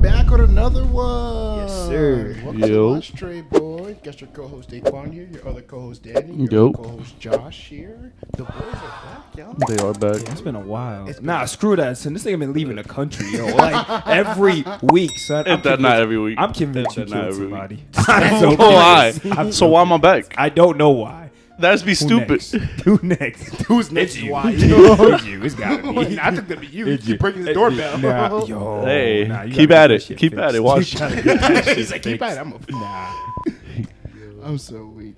back with another one. Yes, sir. Welcome to Lunch Tray Boy. Guess your co-host Daquan here, your other co-host Danny, your Yo. other co-host Josh here. The boys are back, yo. They are back. Yeah, it's been a while. Nah, screw that, son. This nigga been leaving the country, yo. Like every week, son. Not every week. I'm convinced you It's not killed every somebody. Oh, why? So why am I back? I don't know why. That's be stupid. Who next? Who's next? It's you. Why? It's you. It's gotta be. I think that'd be you. It's You you. keep ringing the It's doorbell. you. Nah, yo. Hey, Nah, you keep gotta at get it. that shit Keep at fixed. it. Watch. You gotta get that shit He's like, keep fixed. at it. I'm so weak.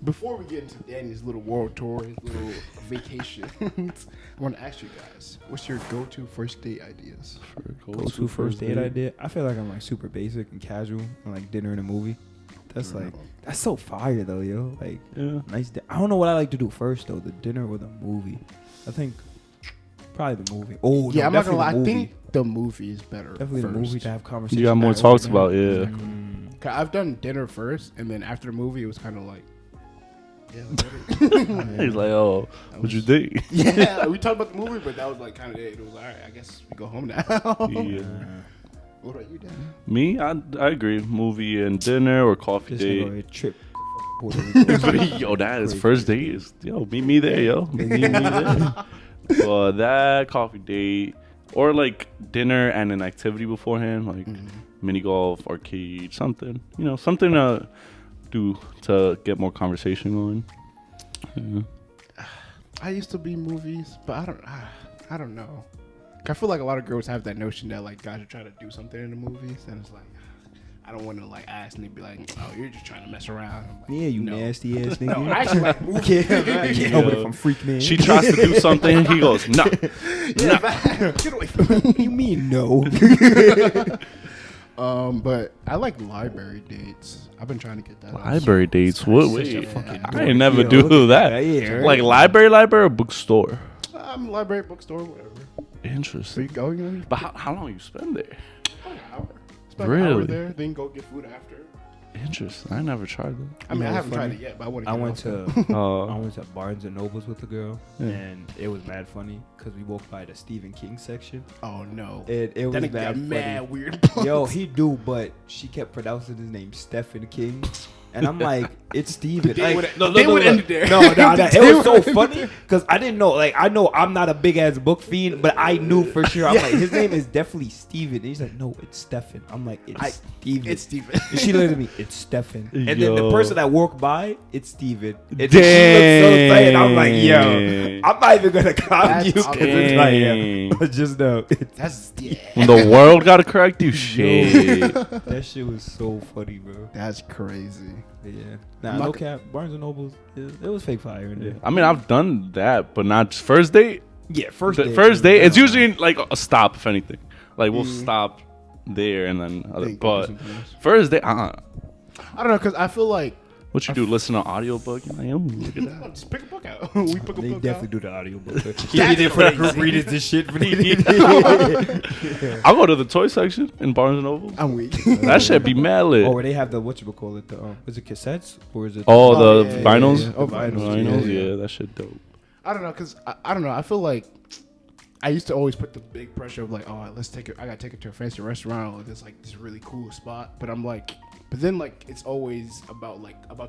Before we get into Danny's little world tour, his little vacation, I want to ask you guys, what's your go-to first date ideas? Go-to first date idea. I feel like I'm like super basic and casual, and like dinner and a movie. That's like that's so fire though, yo. Like nice. I don't know what I like to do first though, the dinner or the movie. I think probably the movie. Oh Yeah, no, I'm not gonna definitely lie. I the movie. think the movie is better. Definitely first. the movie to have conversation. You got more about talks dinner. about, yeah. 'Cause I've done dinner first, and then after the movie, it was kind of like, yeah. He's like, oh, what'd you think? Yeah, we talked about the movie, but that was like kind of it. It was all right. I guess we go home now. Yeah. What about you, Dan? Me, I agree. Movie and dinner or coffee This nigga date. a trip. Puerto Rico. Yo, that is first date. Yo, meet me there, yo. Meet me there. But that coffee date or like dinner and an activity beforehand, like mini golf, arcade, something. You know, something to do to get more conversation going. Yeah. I used to be movies, but I don't know. I feel like a lot of girls have that notion that like guys are trying to do something in the movies, and it's like I don't want to like ask and they be like, "Oh, you're just trying to mess around." I'm like, Yeah, you no. nasty ass nigga. No, I actually like movies. I can't help it if I'm freaking in. She tries to do something. He goes, no. Get away from me. You mean no? But I like library dates. I've been trying to get that. Library dates? What? Such a Wait, fucking I dork. ain't never Yo, do look at that. that. Yeah, right. Like library or bookstore? Library, bookstore, whatever. Where Interesting. you going? But how long you spend there? An hour. Spend an hour Really? there, then go get food after. Interesting. I never tried that. I mean, know I what's haven't tried funny? it yet, but I want to. I went to I went to Barnes and Nobles with a girl, Yeah. and it was mad funny because we walked by the Stephen King section. Oh no! It was That nigga mad got funny. mad weird. Yo, he do, but she kept pronouncing his name Stephen King. And I'm like, it's Steven. They Like, would end it there. No, it was so funny because I didn't know. Like, I know I'm not a big ass book fiend, but I knew for sure. I'm like, his name is definitely Steven. And he's like, no, it's Stefan. I'm like, it's Steven. It's Steven. And she looked at me, it's Stefan. And then the Yo. person that walked by, it's Steven. And then she looked so excited. I'm like, yo, I'm not even going to clown you because it's like, yeah. But just know, That's When the world got to correct you, shit. that shit was so funny, bro. That's crazy. Yeah. Nah, no cap. Barnes and Nobles, it was fake fire in there. I mean, I've done that, but not just first date. Yeah, first The date. first date, it's usually like a stop, if anything. Like we'll stop there and then other. Then go do But something else. first date, I don't know, because I feel like what you do? Listen to an audiobook? You're like, oh, look at that. just pick a book out. We pick a They book definitely out. do the audiobook. He be there for the group readers and shit. I'll go to the toy section in Barnes and Noble. I'm weak. That shit be mad lit. Or they have the whatchamacallit, is it cassettes or is it? Oh, Oh, the yeah, yeah, vinyls? yeah, yeah. Oh, vinyls, Vinyls, yeah, yeah, that shit dope. I don't know, because I don't know. I feel like I used to always put the big pressure of like, oh, let's take it. I gotta take it to a fancy restaurant or this like this really cool spot. But I'm like, but then like it's always about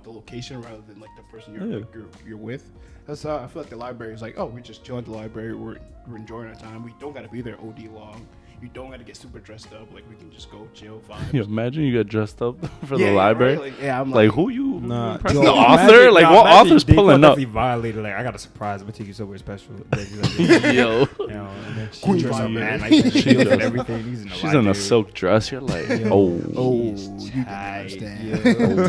the location rather than like the person you're with. That's how I feel like the library is like, oh, we're just chilling at the library. We're enjoying our time. We don't gotta be there OD long. You don't gotta get super dressed up. Like we can just go chill, vibes. Yo, imagine you get dressed up for Yeah, the yeah, library. right? Like, yeah, I'm Like, like, who you? Nah, impressing? yo, The author? imagine- Like, nah, what imagine author's Dave pulling up? definitely violated. Like, I got a surprise. I'm gonna take you somewhere special. Then he's like, Yo, you know, and then she Queen dressed up violator. mad nice and She shit does. and everything. He's in the she's in a library. silk dress. You're like, Yo, oh, he's you can tight, understand. yo.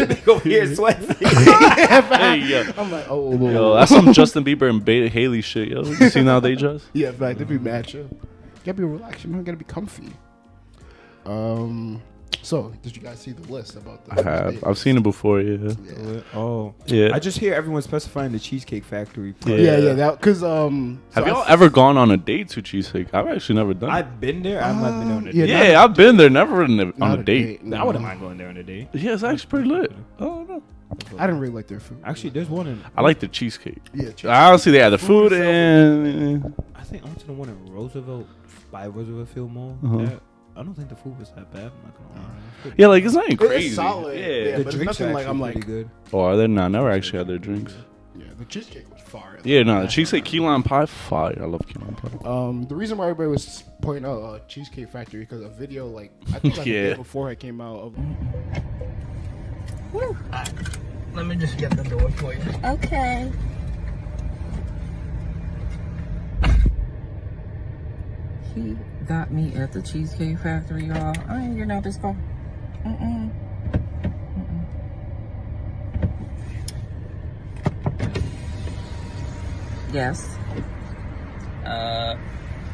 They go here sweating. hey, yo. I'm like, oh, Yo, that's some Justin Bieber and Beta Haley shit, yo. You seen how they dress? yeah, in fact, if you match up, gotta be relaxed. You gotta be comfy. So did you guys see the list about the? I have. I've seen it before, yeah. Yeah, Oh, Yeah. I just hear everyone specifying the Cheesecake Factory. Yeah. yeah. That because Have y'all ever gone on a date to Cheesecake? I've actually never done it. I've been there. I've not been on a yeah, date. Yeah, I've been there, never on a date. No. I wouldn't mind going there on a date. Yeah, it's actually pretty lit. Oh, no. I didn't really like their food. Actually, there's one in. I like the cheesecake. Yeah, Honestly, they had the food itself- and I think I went to the one in Roosevelt by Roosevelt Field Mall. Uh-huh. That I don't think the food was that bad. I'm not gonna lie. Yeah, like it's not even crazy. It's solid. Yeah. But it's nothing like I'm like. good. Oh, are they? No, I never actually had their drinks. Yeah, the cheesecake was fire. Yeah, no, the cheesecake key lime pie, fire. I love key lime pie. The reason why everybody was pointing out Cheesecake Factory because a video like I think like the day before it came out of. Let me just get the door for you. Okay. He got me at the Cheesecake Factory, y'all. I ain't getting out this car. Yes.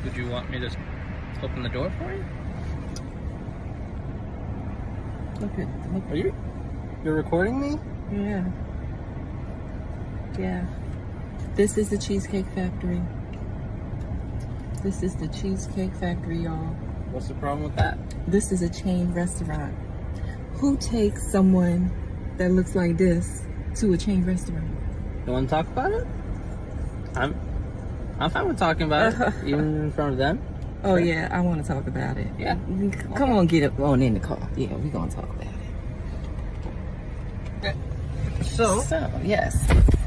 Would you want me to open the door for you? Look. Are you? You're recording me? Yeah. Yeah. This is the Cheesecake Factory. This is the Cheesecake Factory, y'all. What's the problem with that? This is a chain restaurant. Who takes someone that looks like this to a chain restaurant? You want to talk about it? I'm fine with talking about it, even in front of them. Oh yeah, I want to talk about it. Yeah. Come on, get up on in the car. Yeah, we're gonna talk about it. So yes,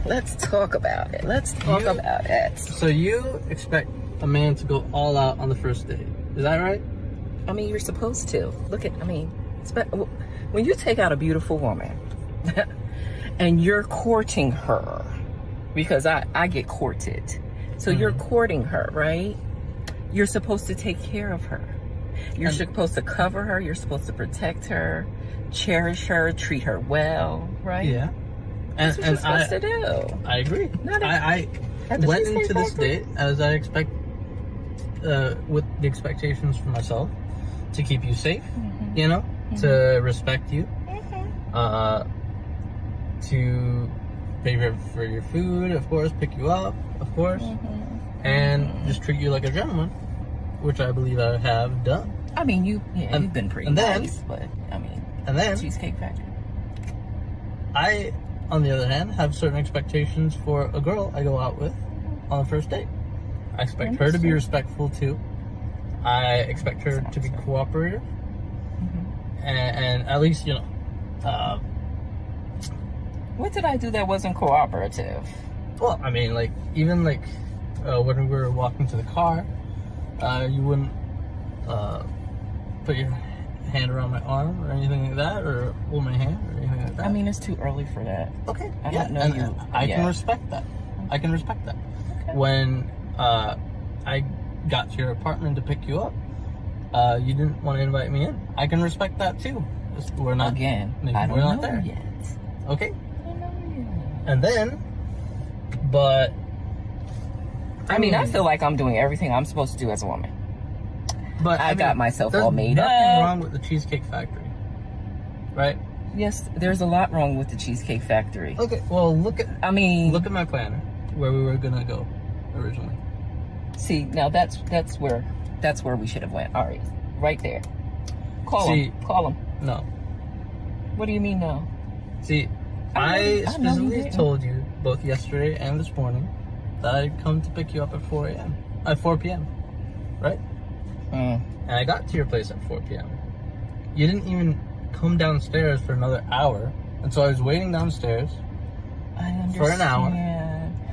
let's talk about it. Let's talk about it. So you expect a man to go all out on the first date? Is that right? I mean, you're supposed to. When you take out a beautiful woman and you're courting her, because I get courted. So you're courting her, right? You're supposed to take care of her. You're supposed to cover her. You're supposed to protect her, cherish her, treat her well, right? Yeah. That's what you're supposed to do. I agree. I At the went Cheesecake into this Factory? date as I expect, with the expectations for myself, to keep you safe, you know, to respect you, to pay for your food, of course, pick you up, of course, and just treat you like a gentleman, which I believe I have done. I mean, you've been pretty nice, but I mean, and then Cheesecake Factory. I, on the other hand, have certain expectations for a girl I go out with on the first date. I expect her to be respectful too. I expect her to be cooperative, and at least, you know. What did I do that wasn't cooperative? Well, I mean, like, even like when we were walking to the car, you wouldn't put your hand around my arm or anything like that, or hold my hand or anything like that. I mean, it's too early for that. Okay. I don't know you. I can respect that. I can respect that. Okay. When I got to your apartment to pick you up, you didn't want to invite me in. I can respect that too. We're not I don't know there yet. Okay. And then, but I mean, I feel like I'm doing everything I'm supposed to do as a woman. But I got myself all made up. There's nothing wrong with the Cheesecake Factory, right? Yes, there's a lot wrong with the Cheesecake Factory. Okay, well, look at my planner where we were gonna go originally. See, now that's where we should have went. All right there. Call him. No. What do you mean no? See, I specifically told you both yesterday and this morning that I'd come to pick you up at 4 p.m. Right? And I got to your place at 4 p.m. You didn't even come downstairs for another hour, and so I was waiting downstairs for an hour.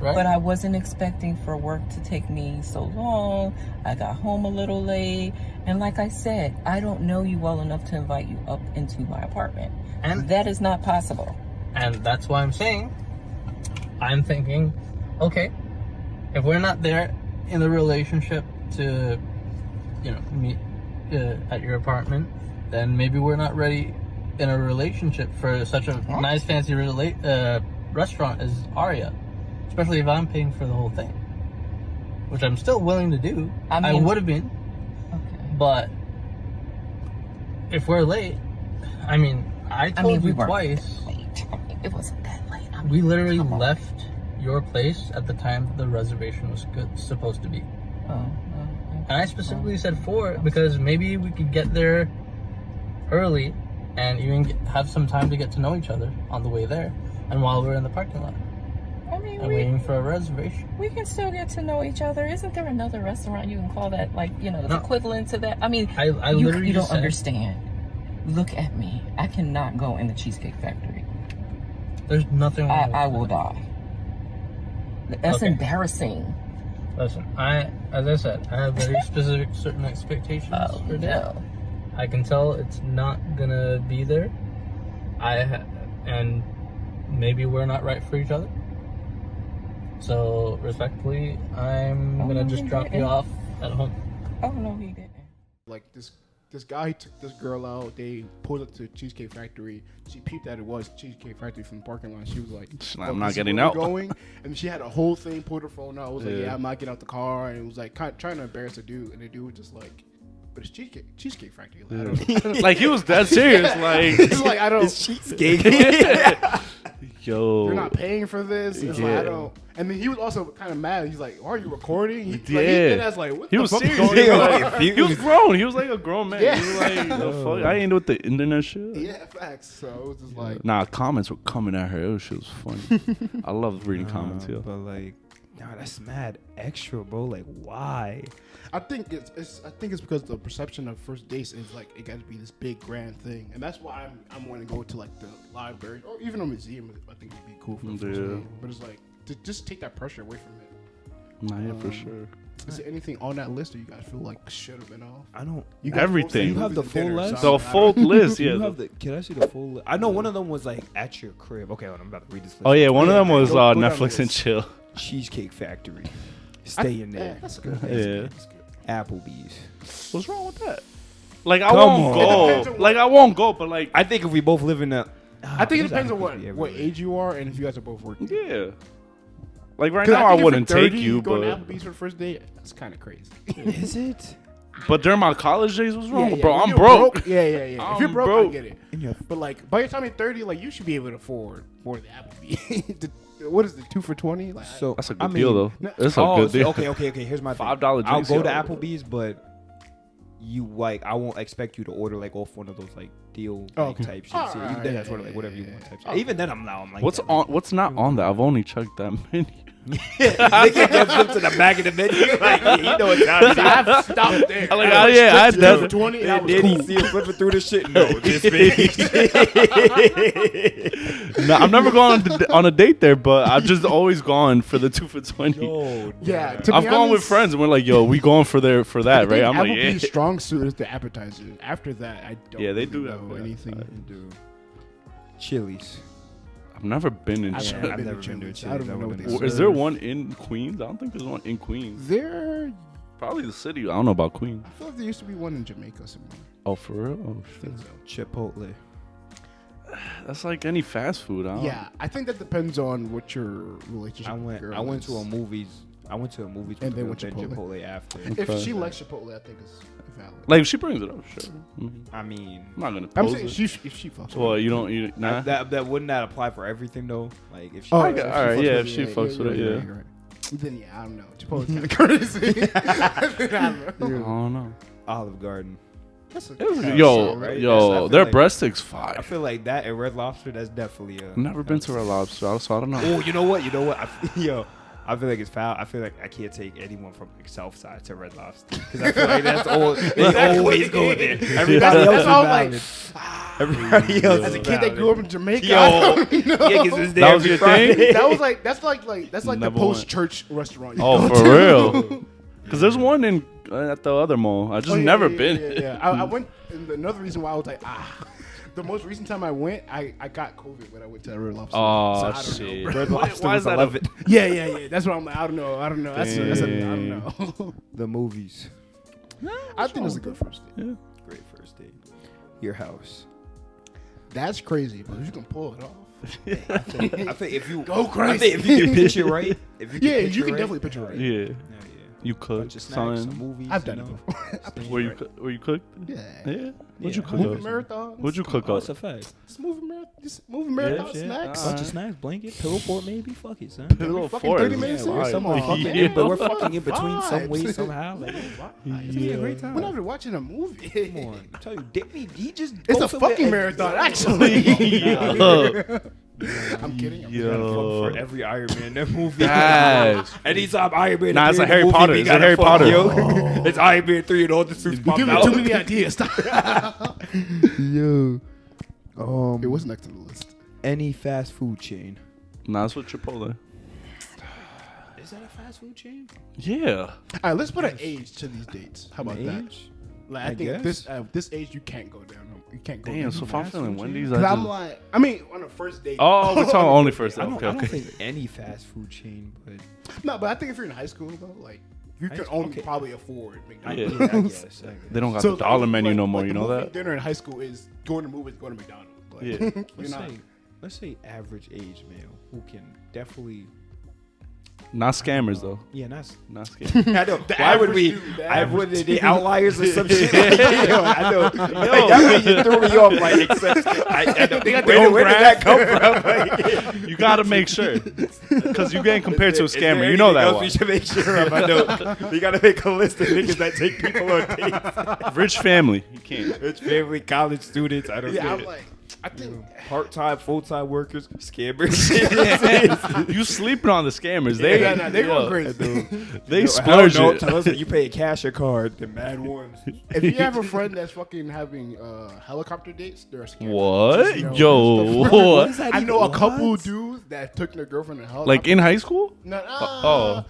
Right? But I wasn't expecting for work to take me so long. I got home a little late, and like I said, I don't know you well enough to invite you up into my apartment, and that is not possible. And that's why I'm saying, I'm thinking, okay, if we're not there in the relationship to, you know, meet at your apartment, then maybe we're not ready in a relationship for such a nice fancy restaurant as Aria, especially if I'm paying for the whole thing, which I'm still willing to do. I would have been, but if we're late, I mean, I told you twice. It wasn't that late. We literally left your place at the time the reservation was supposed to be. And I specifically said 4 because maybe we could get there early and even have some time to get to know each other on the way there and while we're in the parking lot. I mean, and waiting for a reservation. we can still get to know each other. Isn't there another restaurant you can call that, like, you know, the equivalent to that? I mean, I literally you don't just said- understand. Look at me. I cannot go in the Cheesecake Factory. There's nothing wrong with I will die. That's Okay. embarrassing. Listen, as I said, I have very specific certain expectations Oh, for that. no. I can tell it's not gonna be there. And maybe we're not right for each other. So respectfully, I'm gonna just drop you off at home. Oh, no, he didn't. Like this guy took this girl out. They pulled up to Cheesecake Factory. She peeped that it was Cheesecake Factory from the parking lot. She was like, I'm "Oh, not this is getting where out." we're Going, and she had a whole thing. Pulled her phone out. I was like, Yeah. "Yeah, I'm not getting out the car." And it was like trying to embarrass the dude, and the dude was just like, "But it's Cheesecake Factory." Like, I don't, Like he was dead serious. Like, it's like I don't. cheesecake. yo, You're not paying for this. It's like Yeah. I don't. And then he was also kind of mad. He's like, "Are you recording?" He, Yeah. Like, like, what He the was fuck is serious. going He was, on? like, he was grown. He was like a grown man. Yeah. He was like, the fuck? I ain't with the internet shit. Yeah, facts. So it was just like, Nah, comments were coming at her. It was funny. I love reading comments, yo. But like, nah, that's mad extra, bro. Like, why? I think it's because the perception of first dates is like it got to be this big grand thing, and that's why I'm wanting to go to like the library or even a museum. I think would be cool for the first Yeah. date. But it's like to just take that pressure away from it. Nah, yeah, for sure. Is there anything on that list that you guys feel like should have been off? I don't. You got Everything. most You have the movies and full dinner, list? so The I full don't- list, yeah. You have the? Can I see the full list? I know one of them was like at your crib. Okay, hold on, I'm about to read this list. Oh yeah, one of them was Go down the Netflix and list. chill. Cheesecake Factory. Stay in Yeah, there. that's good. Yeah. That's good. Applebee's. What's wrong with that? Like I Come won't on. It depends go. on Like I won't go, but like I think if we both live in a, I think it depends on what everywhere. age you are and if you guys are both working. yeah. Like right 'Cause now, I think if wouldn't you're 30, take you, going to but Applebee's for the first date. That's kind of crazy. Is it? during my college days, what's wrong, bro? when I'm you're broke. Yeah, yeah, yeah. I'm If you're broke, broke. I get it. In your But like by the time you're 30, like you should be able to afford more than Applebee's. What is the 2 for $20? Like, so That's a good I mean, deal, though. no- It's a Oh, good see, deal. okay. Here's my thing. $5 I'll drinks, go to yo. Applebee's, but you like I won't expect you to order like off one of those like deal Oh, like, okay. type shit. All So right, you then yeah, that's sort of like yeah, whatever you yeah, want type yeah. shit. Even then I'm like What's that. on? What's not on that? I've only checked that menu. They can get flip to the back of the menu. Like, yeah, you know what time it is. I've stopped there. I'm like, oh, yeah, I done done- 20. That was Did he cool. see him flipping through the shit? No, this page. No, I've never gone on a date there, but I've just always gone for the 2 for $20. No, Yeah, to be I've gone with honest, friends and we're like, yo, we going for that, I right? think I'm like, Applebee's yeah. strong suit is the appetizer. After that, I don't. Yeah, they really do know have anything. Dude. Chili's. I've never been in. I've Chile. never I've been never to been to Chili's. I Chili's. don't even know what they Is Is serve. there one in Queens? I don't think there's one in Queens. There, Probably the city. I don't know about Queens. I feel like there used to be one in Jamaica somewhere. Oh, for real? Oh, I shit. think so. Chipotle. That's like any fast food. I don't- Yeah, I think that depends on what your relationship. I with went. the girl I went is. to a movies. I went to a movies And with then the went then Chipotle. Chipotle after. If Okay. she likes Chipotle, I think it's valid. Like if she brings it up, sure. Mhm. I mean, I'm not gonna I'm pose saying it. if she fucks. Well, with it. you don't. You nah. that wouldn't that apply for everything though? Like if she. Oh, I if got- she alright, fucks yeah, with if she fucks with it, you're yeah. right, you're right. Then yeah, I don't know. Chipotle's kind of crazy. I don't I know. don't know. Olive Garden. That's a- It was- that's yo, solid, right? I yo, feel their like- breadsticks I fire. feel like that and Red Lobster. That's definitely a. Never been to Red Lobster, so I don't know. Oh, you know what? Yo, I feel like it's foul. I feel like I can't take anyone from like South Side to Red Lobster because I feel like that's all. They always go there. Everybody That's else is all valid. like- Everybody else As is a kid that grew up in Jamaica, Yo. I don't know. Yeah, 'cause it's there That was every your Friday. thing? That was like that's like the Never post church restaurant. you Oh, go for to. real? Because there's one in at the other mall. I just Oh, yeah, never yeah, been. Yeah, yeah. I went. And another reason why I was like, the most recent time I went, I got COVID when I went to Red Lobster. Oh, So I don't shit. know, bro. Red Lobster why was is that 11. Yeah. That's what I'm like. I don't know. That's I don't know. The movies. I think it's a good first date. Yeah. Great first date. Your house. That's crazy, but if you can pull it off. I think if you Go I crazy. think if you can picture right. If you can Yeah, picture you can right, definitely picture it. Yeah. Yeah, yeah. You cook Bunch of snacks, some something. movies. I've done you it know? before. Where you cooked? Yeah. Yeah. What'd you Yeah. cook Movie up? marathons. What'd you cook Oh, up? it's a fact. Just movie marathon Yeah, snacks. Bunch of snacks, blanket, pillow fort, maybe. Fuck it, son. Pillow fucking fort 30 is minutes fire. in, Some Come are on. fucking Yeah. in, but we're fucking in between some Vibes. way, somehow. Like, it's gonna be a great time. We're not even watching a movie. Come on, I tell you, Disney, he just It's goes a somewhere fucking and- marathon, actually. Look. I'm kidding. Yo. For every Iron Man in that movie. Yes. Anytime Iron Man. Nah, it's a appeared in Harry the movie, Potter. we It's a gotta Harry fuck, Potter. Yo. It's Iron Man 3 and all the suits pop Give me out. too many ideas. Stop. Yo. It was next on the list. Any fast food chain. Nah, that's what Chipotle. Is that a fast food chain? Yeah. All right, let's put an age to these dates. How about that? Age? Like, I I think guess. this age you can't go down. You can't go Damn, down. so if I'm fast feeling food Wendy's, Because I'm just... like, I mean, on a first date. Oh, we're talking only first date. I don't, Okay, I don't okay. think any fast food chain, but No, but I think if you're in high school though, like you High can school? only Okay. probably afford Yeah. McDonald's. I guess. They don't got So, the dollar like, menu no more, like you the know movie that? Dinner in high school is going to movies, going to McDonald's. Like, Yeah. you're not. Let's say average age male who can definitely. Not scammers, though. Yeah, not. Not scammers. I know. The Why would average we? dude, the I average would dude. the outliers or some shit. Like, yo, I know. Like, that way you threw me off. Like, except I know. They got their own Where did that come from? Like, You got to make sure. Because you're getting compared to a is there scammer. You know anything that else one. we should make sure of. I know. We got to make a list of niggas that take people on dates. Rich family. You can't. Rich family, college students. I don't Yeah, know. I'm like, I think. Part-time, full-time workers, scammers. You sleeping on the scammers. They They're going crazy. They Hell splurge no, it. tell us that you pay a cash or card. The mad ones. If you have a friend that's fucking having helicopter dates, they're a scammer. What? Just, you know, Yo. What is that I know a even? couple What? dudes that took their girlfriend in a helicopter. Like in high school? No, Oh.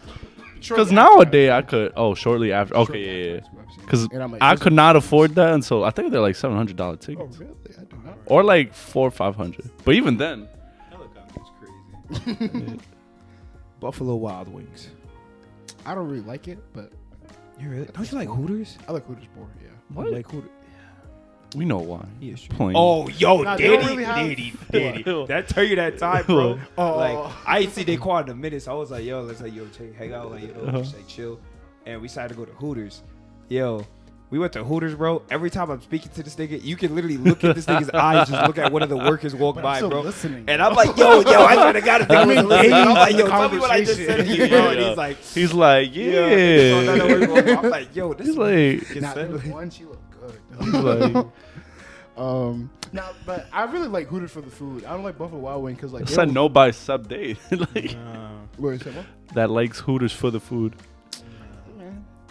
shortly Because after nowadays I could. Oh, shortly after. Shortly Okay, yeah, after, yeah. that's what I've seen. Because And I'm like, I this could is- not afford that, and so I think they're like $700 Oh, tickets, really? I do not. or like $400 or $500. But even then, Helicopter's crazy. Buffalo Wild Wings. I don't really like it, but You really? Don't you like Hooters? I like Hooters more. Yeah. what? You like Hooters? We know why. Yeah, sure. Plain. Oh, yo, Nah, they don't Daddy, really have- Daddy. That tell you that time, bro. Oh. Like, I ain't see Daquan in a minute, so I was like, yo, let's like, yo, check, hang out, like, you know, just like chill. And we decided to go to Hooters. Yo, we went to Hooters, bro. Every time I'm speaking to this nigga, you can literally look at this nigga's eyes, just look at one of the workers walk But by, I'm still bro. listening. And I'm like, yo, I swear to God, if I was listening, I'm like, yo, tell me what I just said to you, bro. And Yeah. he's like, He's like, yeah. I'm like, yo, this He's is like, Nah, said- there was one, she looked good. he's like, Nah, but I really like Hooters for the food. I don't like Buffalo Wild Wings because like. I they said don't- no by sub day. Like Where is it? What? that likes Hooters for the food.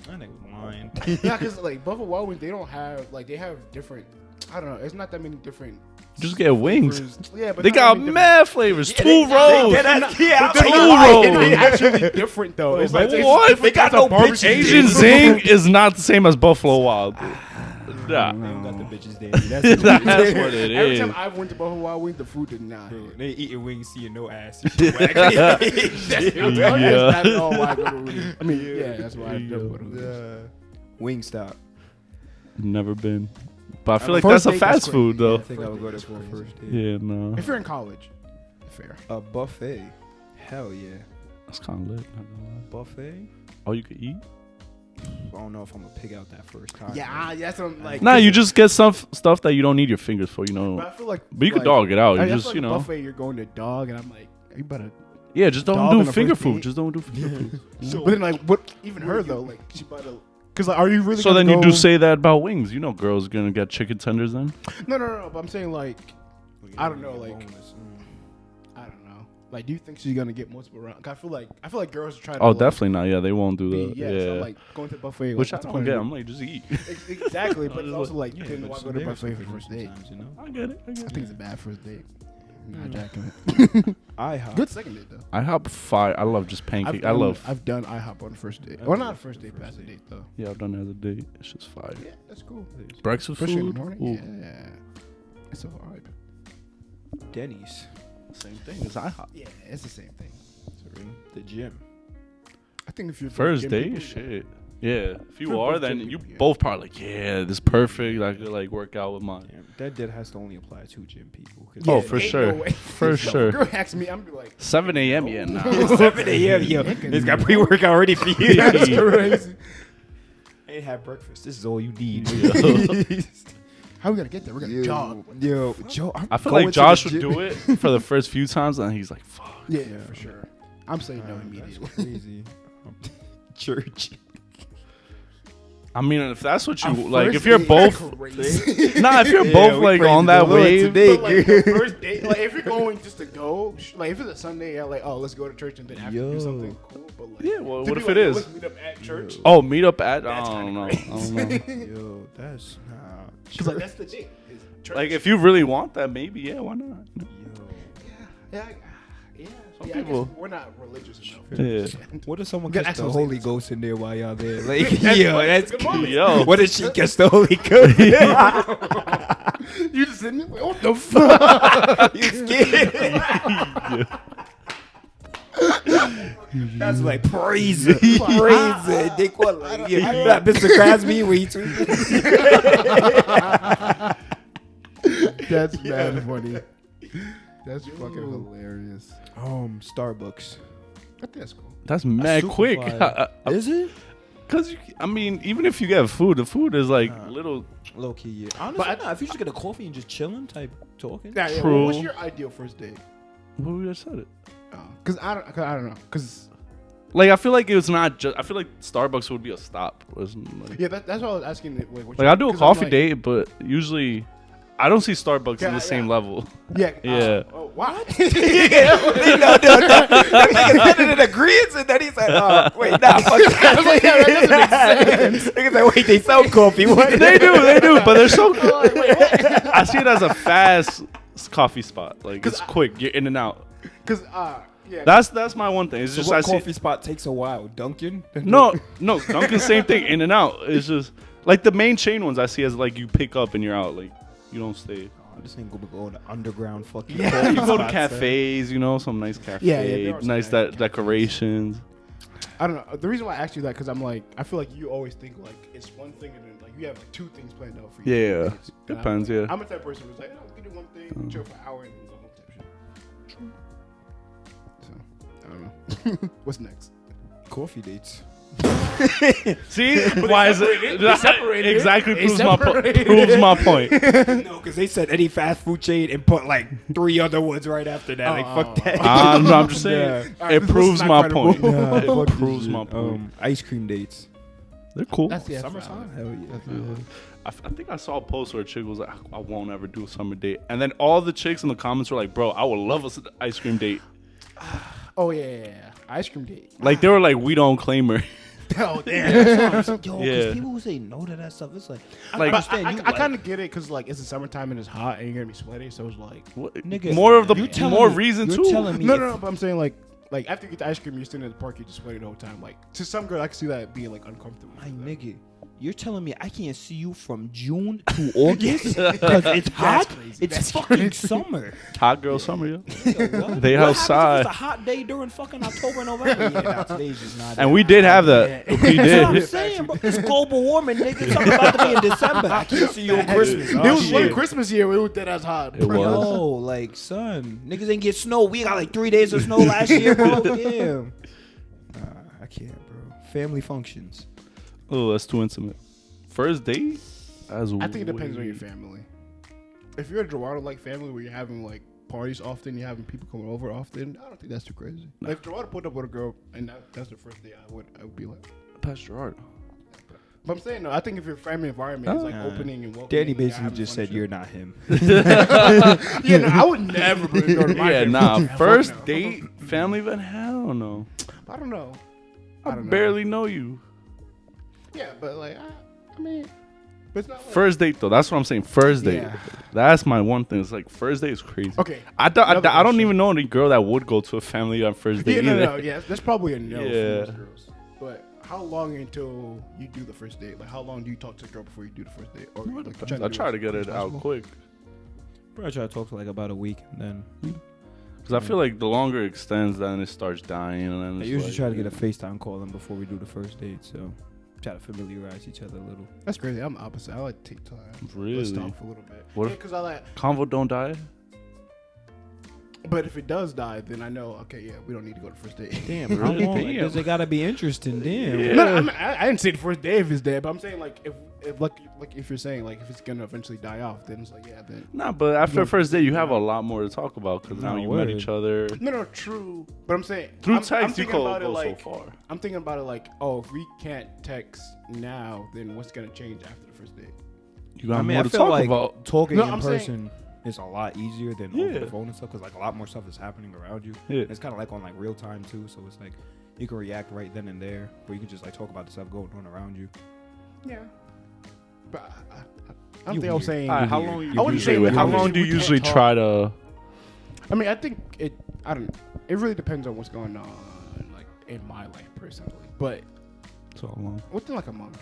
that nigga lying. Yeah, because like Buffalo Wild Wings, they don't have like they have different. I don't know. It's not that many different. Just get wings. flavors. Yeah, but They not that got many different- mad flavors. Two rolls. Yeah, Two They're rolls. actually different though. It's like it's What? different They got types of no barbecue. bitches. Asian zing is not the same as Buffalo Wild. Nah. They don't got the bitches there. That's what it Every is. time I went to Buffalo Wild Wings, the food did not. hit. They eating wings, seeing no ass. Yeah. That's all why I go to Hooters. I mean, yeah, that's why I go to Hooters. Wingstop. Never been. But I feel like First that's a date, fast that's food, crazy. I though. think I would go there for a first date. Yeah, no. If you're in college, fair. A buffet. Hell yeah. That's kind of lit. Not gonna lie. Buffet? Oh, you could eat? I don't know if I'm gonna pig out that first time. Yeah, that's what I'm like. Nah, you just get stuff that you don't need your fingers for, you But know. I feel like. But you could like, dog it out. I You feel just, like you know. buffet, you're going to dog, and I'm like, you better. Yeah, just don't Dog on do the finger first food. date? Just don't do finger food. But then, like, what? Even her though, like, she better. Because like, are you really? So gonna then you go- do say that about wings. You know, girls gonna get chicken tenders then. No. But I'm saying like, I don't know, like, I don't know. Like, do you think she's gonna get multiple rounds? I feel like girls are trying to. Oh, like, definitely not. Yeah, they won't do be- that. yeah. Yeah, So like going to buffet, like, which I what's the don't point get. of I'm like, just eat. Exactly, but it's just also like- like you didn't want to go to buffet for first date. You know? I get it. I I get think it. it's a bad first date. Not jacking IHOP. Good second date though. IHOP fire. I love just pancake. I've done IHOP on the first date. Well, not first date, but as a date though. Yeah, I've done it as a date. It's just fire. Yeah, that's cool. Breakfast Especially in food. the morning. Ooh. Yeah, it's a vibe. Denny's. Same thing as IHOP. Yeah, it's the same thing. The gym. I think if you're First gym date, people, shit. Yeah, if you We're are, both then gym you people, yeah. both probably like, yeah, this is perfect. I could like work out with mine. Damn, that has to only apply to gym people. 'Cause Oh, Yeah, for ain't sure. no way. For If sure. Girl asks me, I'm gonna be like, 7 a.m. Yeah, nah. 7 a.m. Yo, it's got pre-workout ready for you. that's crazy. Ain't have breakfast. This is all you need. How we gonna get there? We're gonna jog. Yo, Joe. I feel like Josh would do it for the first few times, and he's like, fuck. Yeah, for sure. I'm saying no That's immediately. crazy. Church. I mean, if that's what you A like, first if you're date both, is crazy. nah, if you're Yeah, both we like praising on the that Lord wave, today. But like the first date, like if you're going just to go, like if it's a Sunday, yeah, like oh let's go to church and then after do Yo. something cool. But like, Yeah, well, to what be if like, it yo, is? Let's meet up at church. oh, meet up at, That's I don't kinda know, crazy. I don't know. Yo, that's nah. Because like that's the date. Is church. Like if you really want that, maybe yeah, why not? Yo. yeah. Some Yeah, I guess people- we're not religious enough. Yeah. What if someone Get catch the Axel's Holy answer. Ghost in there while y'all there? Like, That's yo, funny. that's It's a good moment. Yo, What if she catch the Holy Ghost? You just sitting there like, what the fuck? You scared? That's like praise it. Praise it. They call it like, yeah, that Mr. Crosby where he tweeted. That's mad funny. That's fucking hilarious. Starbucks. I think that's cool. that's mad super quick. fire. Is it? Because I mean, even if you get food, the food is like little. Low key, yeah. Honestly, But nah, if you just get a coffee and just chilling, type talking. Yeah, True. what's your ideal first date? What we just said it. Because I don't know. Because Like I feel like it's not just. I feel like Starbucks would be a stop. Or something like, yeah, that's what I was asking. Like I do a 'cause I'm coffee like- date, but usually I don't see Starbucks Yeah, in the same yeah. level. Yeah. Yeah. Oh, why? no. That nigga said it in agreement, and then he's like, oh, wait, nah, fuck that. I was like, yeah, that doesn't make sense. Nigga's like, wait, they sell coffee. What? they do, but they're so. I see it as a fast coffee spot. Like it's quick. You're in and out. Because yeah. That's my one thing. It's just What I see. coffee spot takes a while? Dunkin'? No, Dunkin' same thing. In and out. It's just like the main chain ones I see as like you pick up and you're out. Like you don't stay. Oh, this ain't gonna go to underground fucking Yeah. coffee You go to spots, cafes, you know, some nice cafe, Yeah, there are some nice nice decorations. I don't know. The reason why I asked you that because I'm like, I feel like you always think like it's one thing and then like you have like two things planned out for you. Yeah, And it's- and depends, I'm, yeah. I'm a type of person who's like, no, we can do one thing, chill for an hour, and then go home type shit. So I don't know. What's next? Coffee dates. See, why is separated. it They separated. exactly They proves my separated. proves my point. No, because they said any fast food chain and put like 3 other ones right after that. Like, fuck that. No, I'm just saying Alright, it this proves is my not point. credible. Nah, It fuck this proves shit. my point. Ice cream dates. They're cool. That's the Summertime? Hell yeah. I think I saw a post where a chick was like, I won't ever do a summer date. And then all the chicks in the comments were like, bro, I would love an ice cream date. Oh yeah. Ice cream date. Like, they were like, we don't claim her. Oh damn. Yo, Yeah. because people who say no to that stuff, it's like, I Like- understand you. I kind of get it because like it's the summertime and it's hot and you're gonna be sweaty, so it's like Nigga, more of the you telling more me- reason you're too. telling me no, if- no, no. But I'm saying like after you get the ice cream, you're sitting in the park, you're just sweating the whole time. Like to some girl, I can see that being like uncomfortable. My nigga, you're telling me I can't see you from June to August because it's hot? crazy. It's That's fucking crazy. summer. Hot girl summer, yeah. What? They What happens outside. if it's a hot day during fucking October, November? Yeah, nah, today's just not. And we did have that. We That's what I'm did. saying, bro. It's global warming, nigga. It's something about to be in December. I can't see you on Christmas. It Oh, was shit. one Christmas year. It was dead as hot. It was. Yo, like, son, niggas ain't get snow. We got like 3 days of snow last year, bro. Damn. Nah, I can't, bro. Family functions. Oh, that's too intimate. First date? I think it depends on your family. If you're a Gerardo-like family where you're having like parties often, you're having people coming over often, I don't think that's too crazy. Like if Gerardo put up with a girl and that's the first day, I would be like. Past Gerard. But I'm saying no. I think if your family environment is like Nah. opening and welcoming, Daddy and you're basically having just fun said and you're shit. not him. Yeah, no, I would never bring a girl to my Yeah, family. nah. Fuck First no. date, family event? Hell no. I don't know. I don't know. barely know you. Yeah, but like I mean, but it's not like, First date though, that's what I'm saying. First date, Yeah. that's my one thing. It's like first date is crazy. Okay. I don't Another question. even know any girl that would go to a family on first date Yeah, either. no, yeah, that's probably a no Yeah. for most girls. But how long until you do the first date? Like, how long do you talk to the girl before you do the first date? Or like, you I do try it to get as it out possible? quick Bro, I try to talk for like about a week, and then because I feel like the longer it extends, then it starts dying, and then I it's usually like, try to get a FaceTime call in before we do the first date. So try to familiarize each other a little. That's crazy. I'm the opposite. I like to take time. Really? Let's talk for a little bit. What Yeah, if- because I like. Convo don't die. But if it does die, then I know. Okay, yeah, we don't need to go to first date. Damn, how long? Damn. Does it gotta be interesting? Damn. Yeah. No, I didn't say the first day if it's dead, but I'm saying like if if like if you're saying like if it's gonna eventually die off, then it's like then. Nah, but after the first day, you have a lot more to talk about because now you met each other. No, true. But I'm saying Through I'm text, you thinking go about it like so far. I'm thinking about it like, oh, if we can't text now, then what's gonna change after the first date? You got I mean, more I to feel talk like about. talking No, in I'm saying- person is a lot easier than over the phone and stuff because like a lot more stuff is happening around you. Yeah. It's kind of like on like real time too, so it's like you can react right then and there, or you can just like talk about the stuff going on around you. Yeah. But I don't think I was saying. All right, how long? I wouldn't say How we long do you can't usually talk. try to? I mean, I think it. I don't know. It really depends on what's going on, like in my life personally. But So long. within like a month.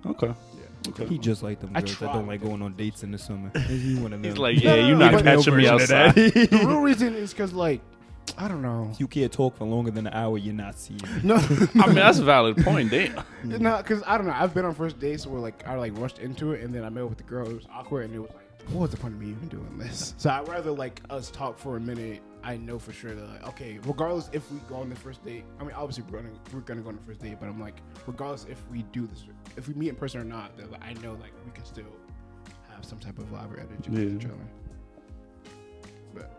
Okay. Yeah. Okay. He just like them I girls that try. don't like going on dates in the summer. He one of them. He's like, yeah, you're not but- catching me outside. The real reason is because like I don't know. You can't talk for longer than an hour. You're not seeing. No, I mean, that's a valid point. Damn. no, because I don't know. I've been on first dates where like I like rushed into it, and then I met with the girl. It was awkward, and it was like, what was the point of me even doing this? So I'd rather like us talk for a minute. I know for sure that like, okay, regardless if we go on the first date. I mean, obviously we're gonna go on the first date, but I'm like, regardless if we do this, if we meet in person or not, that like, I know like we can still have some type of vibe or energy with each other. But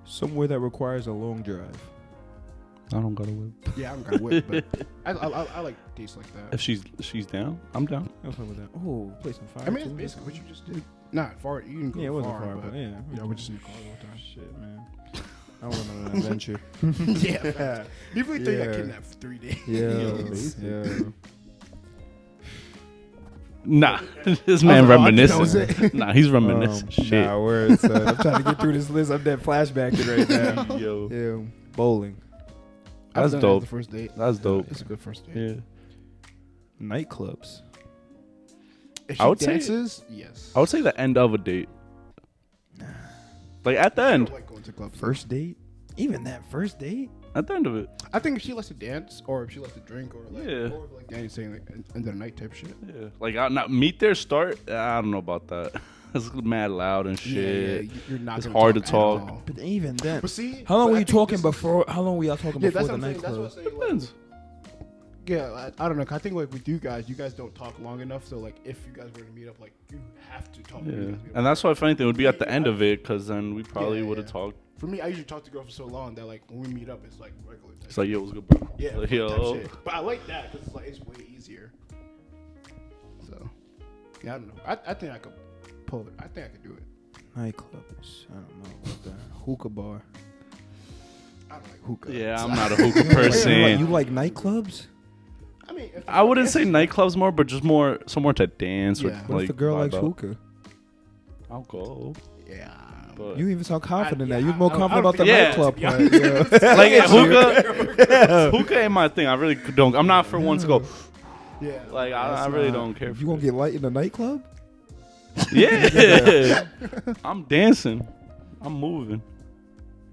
Somewhere that requires a long drive. I don't gotta whip. yeah, I'm gonna whip, but I like dates like that. If she's down, I'm down. I'm fine with that. Oh, play some fire. I mean, too. it's basically what you just did. Not far. You can go Yeah, it wasn't far, far, but yeah. you know, we're just in the car all the time. Shit, man. I went on an adventure. Yeah. You really think I Yeah. kidnapped for 3 days? Yeah. Nah, this man like, oh, I think that was reminiscing. it. Nah, he's reminiscing. Shit. Nah, words. I'm trying to get through this list. I'm dead flashbacking right now. Yo, Yeah, bowling, I've That's done dope. The first date. that's dope. It's a good first date. Yeah, nightclubs. If I she would say- dances, yes. I would say the end of a date. Like at the I end, don't like going to clubs. First date? Even that first date? at the end of it. I think if she likes to dance, or if she likes to drink, or like, Yeah. or like Danny's saying, like end of the night type shit. Yeah, like I not meet their start. I don't know about that. It's mad loud and shit. You're not. It's gonna hard to at talk. all. But even then, But see, how long but were I you think talking this is- before? How long were y'all talking Yeah, before that's the what I'm saying. That's what I'm nightclub? saying. Like, Depends. yeah, I don't know. 'Cause I think like with you guys don't talk long enough. So like, if you guys were to meet up, like you have to talk. Yeah, You guys meet up. and that's why if anything it would be at the end of it, because then we probably Yeah, would have yeah. talked. For me, I usually talk to girls for so long that like when we meet up, it's like regular. Type It's like, yo, what's good, bro? yeah, Like, type yo. shit. But I like that because it's like it's way easier. So yeah, I don't know. I think I could pull it. I think I could do it. Nightclubs. I don't know about that. Hookah bar. I don't like hookah. Yeah, so- I'm not a hookah person. You like nightclubs? I mean, if I wouldn't say nightclubs more, but just more somewhere to dance Yeah. or What What like. if the girl vibe likes out. hookah? I'll go. Yeah. But You even sound confident yeah, that you're more I don't confident about the think- nightclub Yeah, part. Yeah. like hookah ain't my thing. I really don't. I'm not for one to go. Yeah. Like I That's really not- don't care. You gonna get light in the nightclub? Yeah, I'm dancing. I'm moving.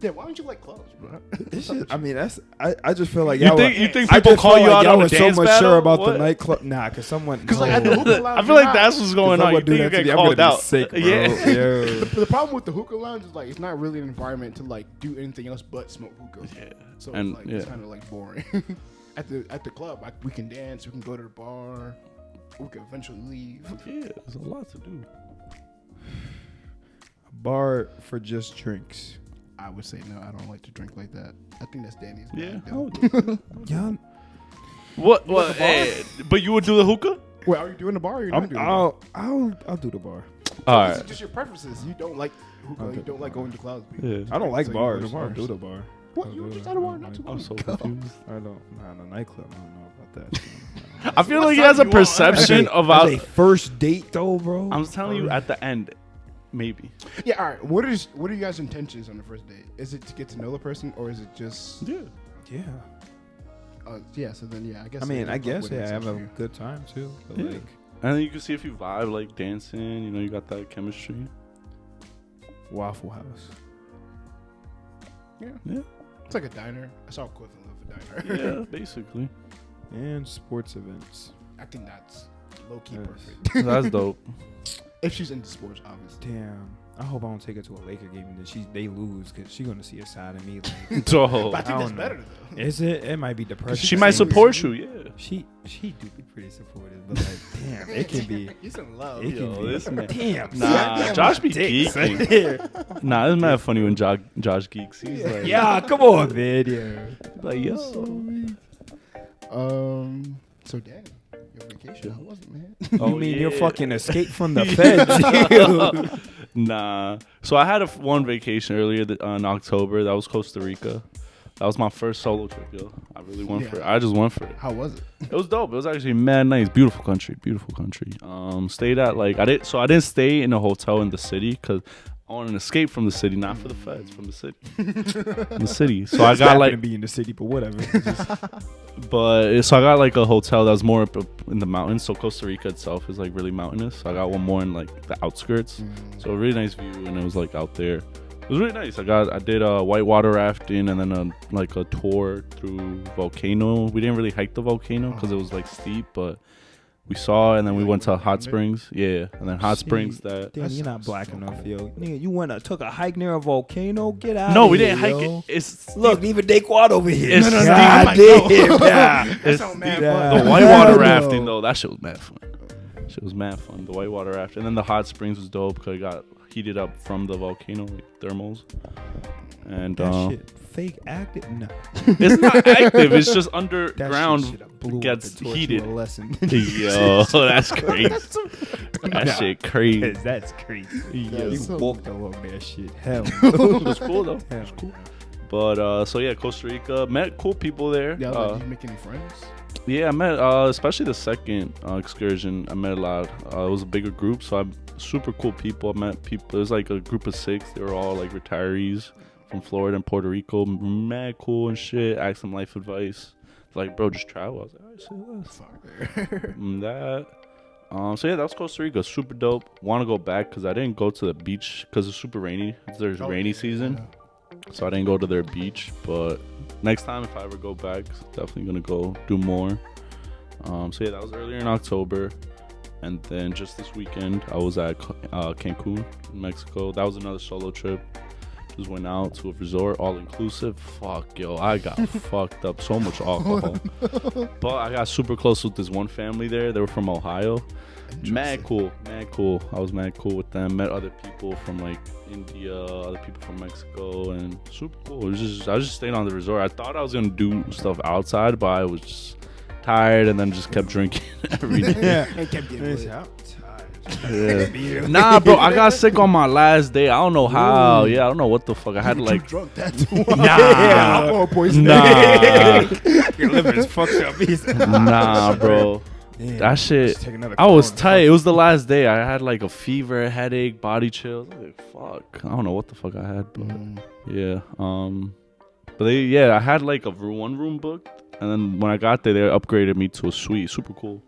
Yeah. Why don't you like clubs, bro? This shit, I mean, that's. I just feel like You y'all. think I people just call feel you like out y'all on a were so dance much battle? sure about What? the nightclub. Nah, cause someone. Because like at the hookah lounge, I feel like that's what's going on. Someone You do think that you to get me, I'm gonna called be out? sick, bro. Yeah. Yeah. the problem with the hookah lounge is like it's not really an environment to like do anything else but smoke hookah. Yeah. So And, it's like it's yeah. kind of like boring. at the club, like, we can dance, we can go to the bar, we can eventually leave. Yeah, there's a lot to do. Bar for just drinks. I would say no, I don't like to drink like that. I think that's Danny's. Yeah. bag, though. Y'all. What? But you would do the hookah? Wait, are you doing the bar or you're not doing the bar? I'll do the bar. All This is right. just your preferences. You don't like hookah, I'll you do don't the like bar. going to clubs. Yeah. I don't like So you bars. go to I'll bars. do the bar. What? I'll You do were it. just at a bar not too I'm long so ago. confused. I don't. Nah, the nightclub. I don't know about that. I feel What like he side has a you on? perception As about. a first date though, bro. I'm telling you, at the end, maybe. Yeah, all right. What are you guys' intentions on the first date? Is it to get to know the person or is it just? Yeah. Yeah. Yeah. So then, yeah, I guess. I mean, yeah, I both guess would yeah, make I have sense a for you. good time too. But Yeah. like And then you can see if you vibe, like dancing. You know, you got that chemistry. Waffle House. Yeah. Yeah. It's like a diner. That's all equivalent of a diner. Yeah, basically. And sports events. I think that's low key Yes. perfect. That's dope. If she's into sports, obviously. Damn. I hope I don't take her to a Laker game and then they lose because she's gonna see a side of me. Like, So, But I think I that's don't better know. though. Is it? It might be depressing. she might support you, yeah. She do be pretty supportive, but like, damn, it can be. He's in love. It Yo, can be. this man. Damn, Nah, Josh be dicks. geeking. Nah, it's mad funny when Josh geeks. He's like, Yeah, come on, man. Yeah. like, yo. So Dan, your vacation, how was it, man? You mean your yeah. fucking escape from the feds? Nah. So I had one vacation earlier in October. That was Costa Rica. That was my first solo trip, yo. I really went for it. I just went for it. How was it? It was dope. It was actually mad nice. Beautiful country. Beautiful country. Stayed at I didn't stay in a hotel in the city because I wanted an escape from the city, not for the feds, from the city. From the city. So I got to be in the city, but whatever. so I got like a hotel that was more up in the mountains. So Costa Rica itself is like really mountainous. So I got one more in like the outskirts. So a really nice view, and it was like out there. It was really nice. I did whitewater rafting and then a tour through volcano. We didn't really hike the volcano because it was like steep, but we saw, and then we went to hot springs. Yeah, and then hot springs. Damn, you're not black enough, yo. Nigga, you took a hike near a volcano. Get out. No, of we here, didn't hike yo. it. It's Look, even Daquad over here. It's God God damn, nah. It's sound mad steep. fun. The whitewater Hell rafting no. though, that shit was mad fun. Shit was mad fun. The whitewater rafting, and then the hot springs was dope because it got heated up from the volcano, like thermals. And That shit fake active? No. it's not active. It's just That underground. shit blew up gets and taught heated. You a lesson. Yo, that's crazy. That shit crazy. That's crazy. Yo. You walked along that shit. Hell. It was cool though. Hell. It was cool. But so yeah, Costa Rica, met cool people there. Yeah, did you make any friends? Yeah, I met especially the second excursion. I met a lot. It was a bigger group, so I'm super cool people. I met people. It was like a group of 6. They were all like retirees from Florida and Puerto Rico. Mad cool and shit. Asked them life advice. Like, bro, just travel. I was like, all right, say less. That. So yeah, that was Costa Rica. Super dope. Want to go back because I didn't go to the beach because it's super rainy. There's rainy season, so I didn't go to their beach. But next time, if I ever go back, definitely gonna go do more. So yeah, that was earlier in October, and then just this weekend I was at Cancun in Mexico. That was another solo trip. Just went out to a resort, all inclusive. Fuck, yo, I got fucked up. So much alcohol, but I got super close with this one family there. They were from Ohio. Mad cool. I was mad cool with them. Met other people from like India, other people from Mexico, and super cool. I was just staying on the resort. I thought I was gonna do stuff outside, but I was just tired and then just kept drinking every day. And kept getting lit. Yeah. Nah, bro, I got sick on my last day. I don't know how. Yeah, I don't know what the fuck. I had like drunk that too. Nah. Poisoning. Nah, Your liver is fucked up. nah, bro. Damn, That shit. let's take another I was call. tight. It was the last day. I had like a fever, headache, body chills. I was like, fuck. I don't know what the fuck I had, but yeah. But I had like a one room booked, and then when I got there, they upgraded me to a suite. Super cool.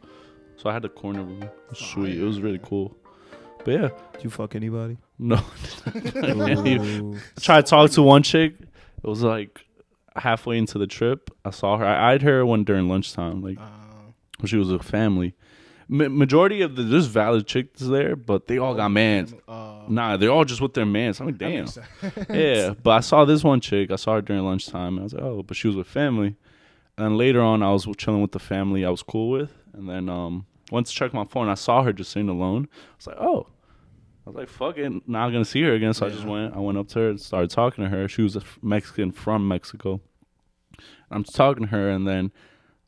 So I had the corner room. Sweet. It was really cool. But yeah. Did you fuck anybody? No. Ooh. I tried to talk to one chick. It was like halfway into the trip. I saw her. I eyed her one during lunchtime. Like, she was a family. Majority of there's valid chicks there, but they all got mans. Nah, they're all just with their mans. I'm like, damn. Yeah, but I saw this one chick. I saw her during lunchtime. And I was like, oh, but she was with family. And then later on, I was chilling with the family I was cool with. And then went to check my phone. I saw her just sitting alone. I was like, oh. I was like, fuck it. Not going to see her again. So I went up to her and started talking to her. She was a Mexican from Mexico. I'm talking to her, and then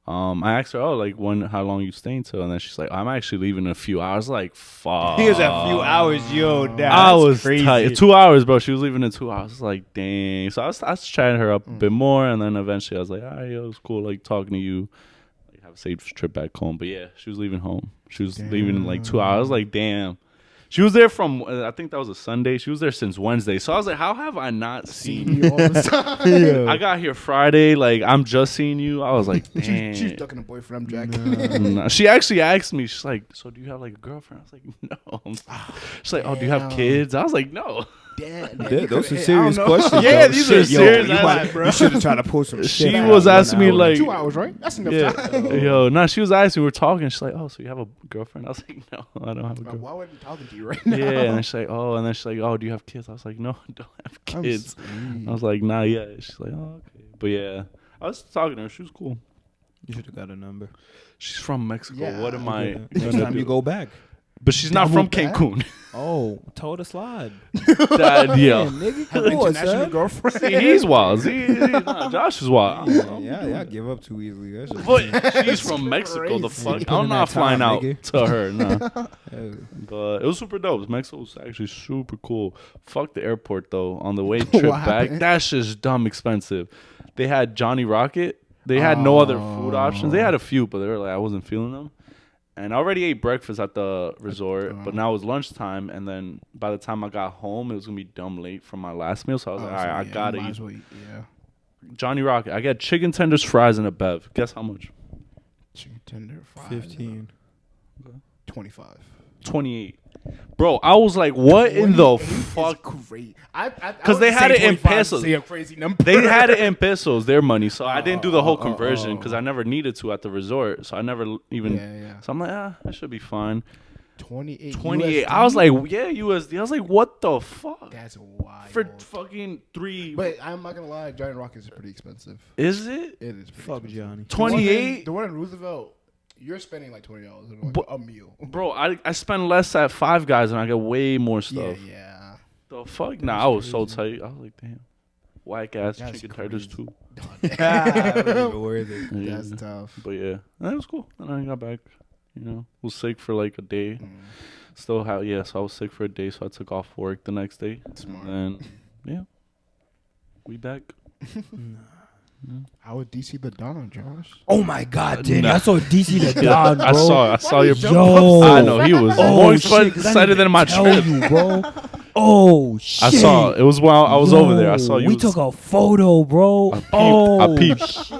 I asked her, oh, like, how long you staying till? And then she's like, I'm actually leaving in a few hours. Like, fuck. He was a few hours, yo. I was crazy. tight. 2 hours, bro. She was leaving in 2 hours. I was like, dang. So I was chatting her up a bit more, and then eventually I was like, all right, yo, it was cool, like, talking to you. Like, have a safe trip back home. But yeah, she was leaving home. She was leaving in like 2 hours. I was like, damn. She was there from, I think that was a Sunday. She was there since Wednesday. So I was like, how have I not seen you? all the time. I got here Friday. Like, I'm just seeing you. I was like, damn. She's ducking a boyfriend. I'm Jack. Nah. She actually asked me, she's like, so do you have like a girlfriend? I was like, no. She's like, oh, do you have kids? I was like, no. damn. Those are serious questions. Yeah, though. these Shit, are serious. You should have tried to pull some shit. She out was of asking me 1 hour. like 2 hours, right? That's enough yeah, time. yo, nah. She was asking. We were talking. She's like, oh, so you have a girlfriend? I was like, no, I don't have a girlfriend. Why would I be talking to you right now? Yeah, and then she's like, oh, and then she's like, oh, do you have kids? I was like, no, I don't have kids. I was like, nah, yeah. She's like, oh, okay. But yeah, I was talking to her. She was cool. You should have got a number. She's from Mexico. Yeah, What am I? Next time you go back. But she's not from Double back? Cancun. Oh, told to slide. That, yo. Nigga, Have come on, international son. girlfriend. See, he's wild. Nah, Josh is wild. Yeah, I give up too easily. That's just But she's from Mexico. The crazy. fuck? Put I'm in not that flying time, out nigga. to her. Nah. Hell. But it was super dope. Mexico was actually super cool. Fuck the airport though. On the way trip What back, happened? that's just dumb expensive. They had Johnny Rocket. They had no other food options. They had a few, but they were like, I wasn't feeling them. And I already ate breakfast at the resort, but now it was lunchtime. And then by the time I got home, it was gonna be dumb late from my last meal. So I was like, all right, I gotta eat. Yeah. Johnny Rocket. I got chicken tenders, fries, and a bev. Guess how much? Chicken tender, fries, 15. 25. 28. Bro, I was like, what in the fuck? Great. Because they had it in pesos. Say a crazy number. They had it in pesos, their money. So I didn't do the whole conversion because I never needed to at the resort. So I never even. Yeah. So I'm like, that should be fine. 28. 28. USD? I was like, yeah, USD. I was like, what the fuck? That's wild. For fucking 3. But I'm not gonna lie, Johnny Rockets is pretty expensive. Is it? It is. Pretty Fuck expensive. Johnny. 28? The one in Roosevelt, you're spending like $20 on like a meal. Bro, I spend less at Five Guys and I get way more stuff. Yeah. The fuck? Nah, I was so tight. I was like, damn. Whack ass That's chicken tenders too. Worth it. Yeah. That's tough. But yeah, that was cool. And I got back, was sick for like a day. Still so I was sick for a day, so I took off work the next day. Smart. And yeah, we back. How would DC the Don, Josh? Oh my God, Danny! I saw DC the Don, bro. I saw your. Yo. I know he was more excited than my trip. You, bro. Oh shit! I saw it was while I was over there. I saw you. We took a photo, bro. I peeped.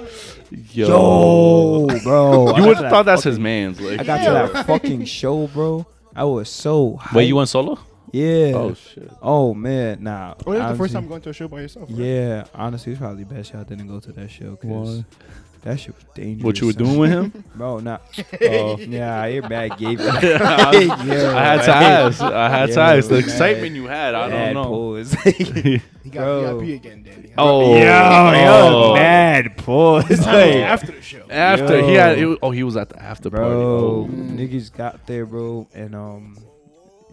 Yo, bro. You would have thought that's his man's. Like, I got to that fucking show, bro. I was so hyped. Wait, you went solo? Yeah. Oh shit. Oh man, nah. Oh, that's the first honestly- time going to a show by yourself. Right? Yeah, honestly, it's probably best y'all didn't go to that show. Cause Why? that shit was dangerous. What you were son. doing with him? Bro, nah. Oh. Yeah, your bag gave it. I had to ask. The excitement you had. I don't know. Pause. He got Bro. VIP again, Danny. Oh, mad pause. After the show. After Yo. he had, he was at the after Bro, party. Oh. niggas got there, bro, and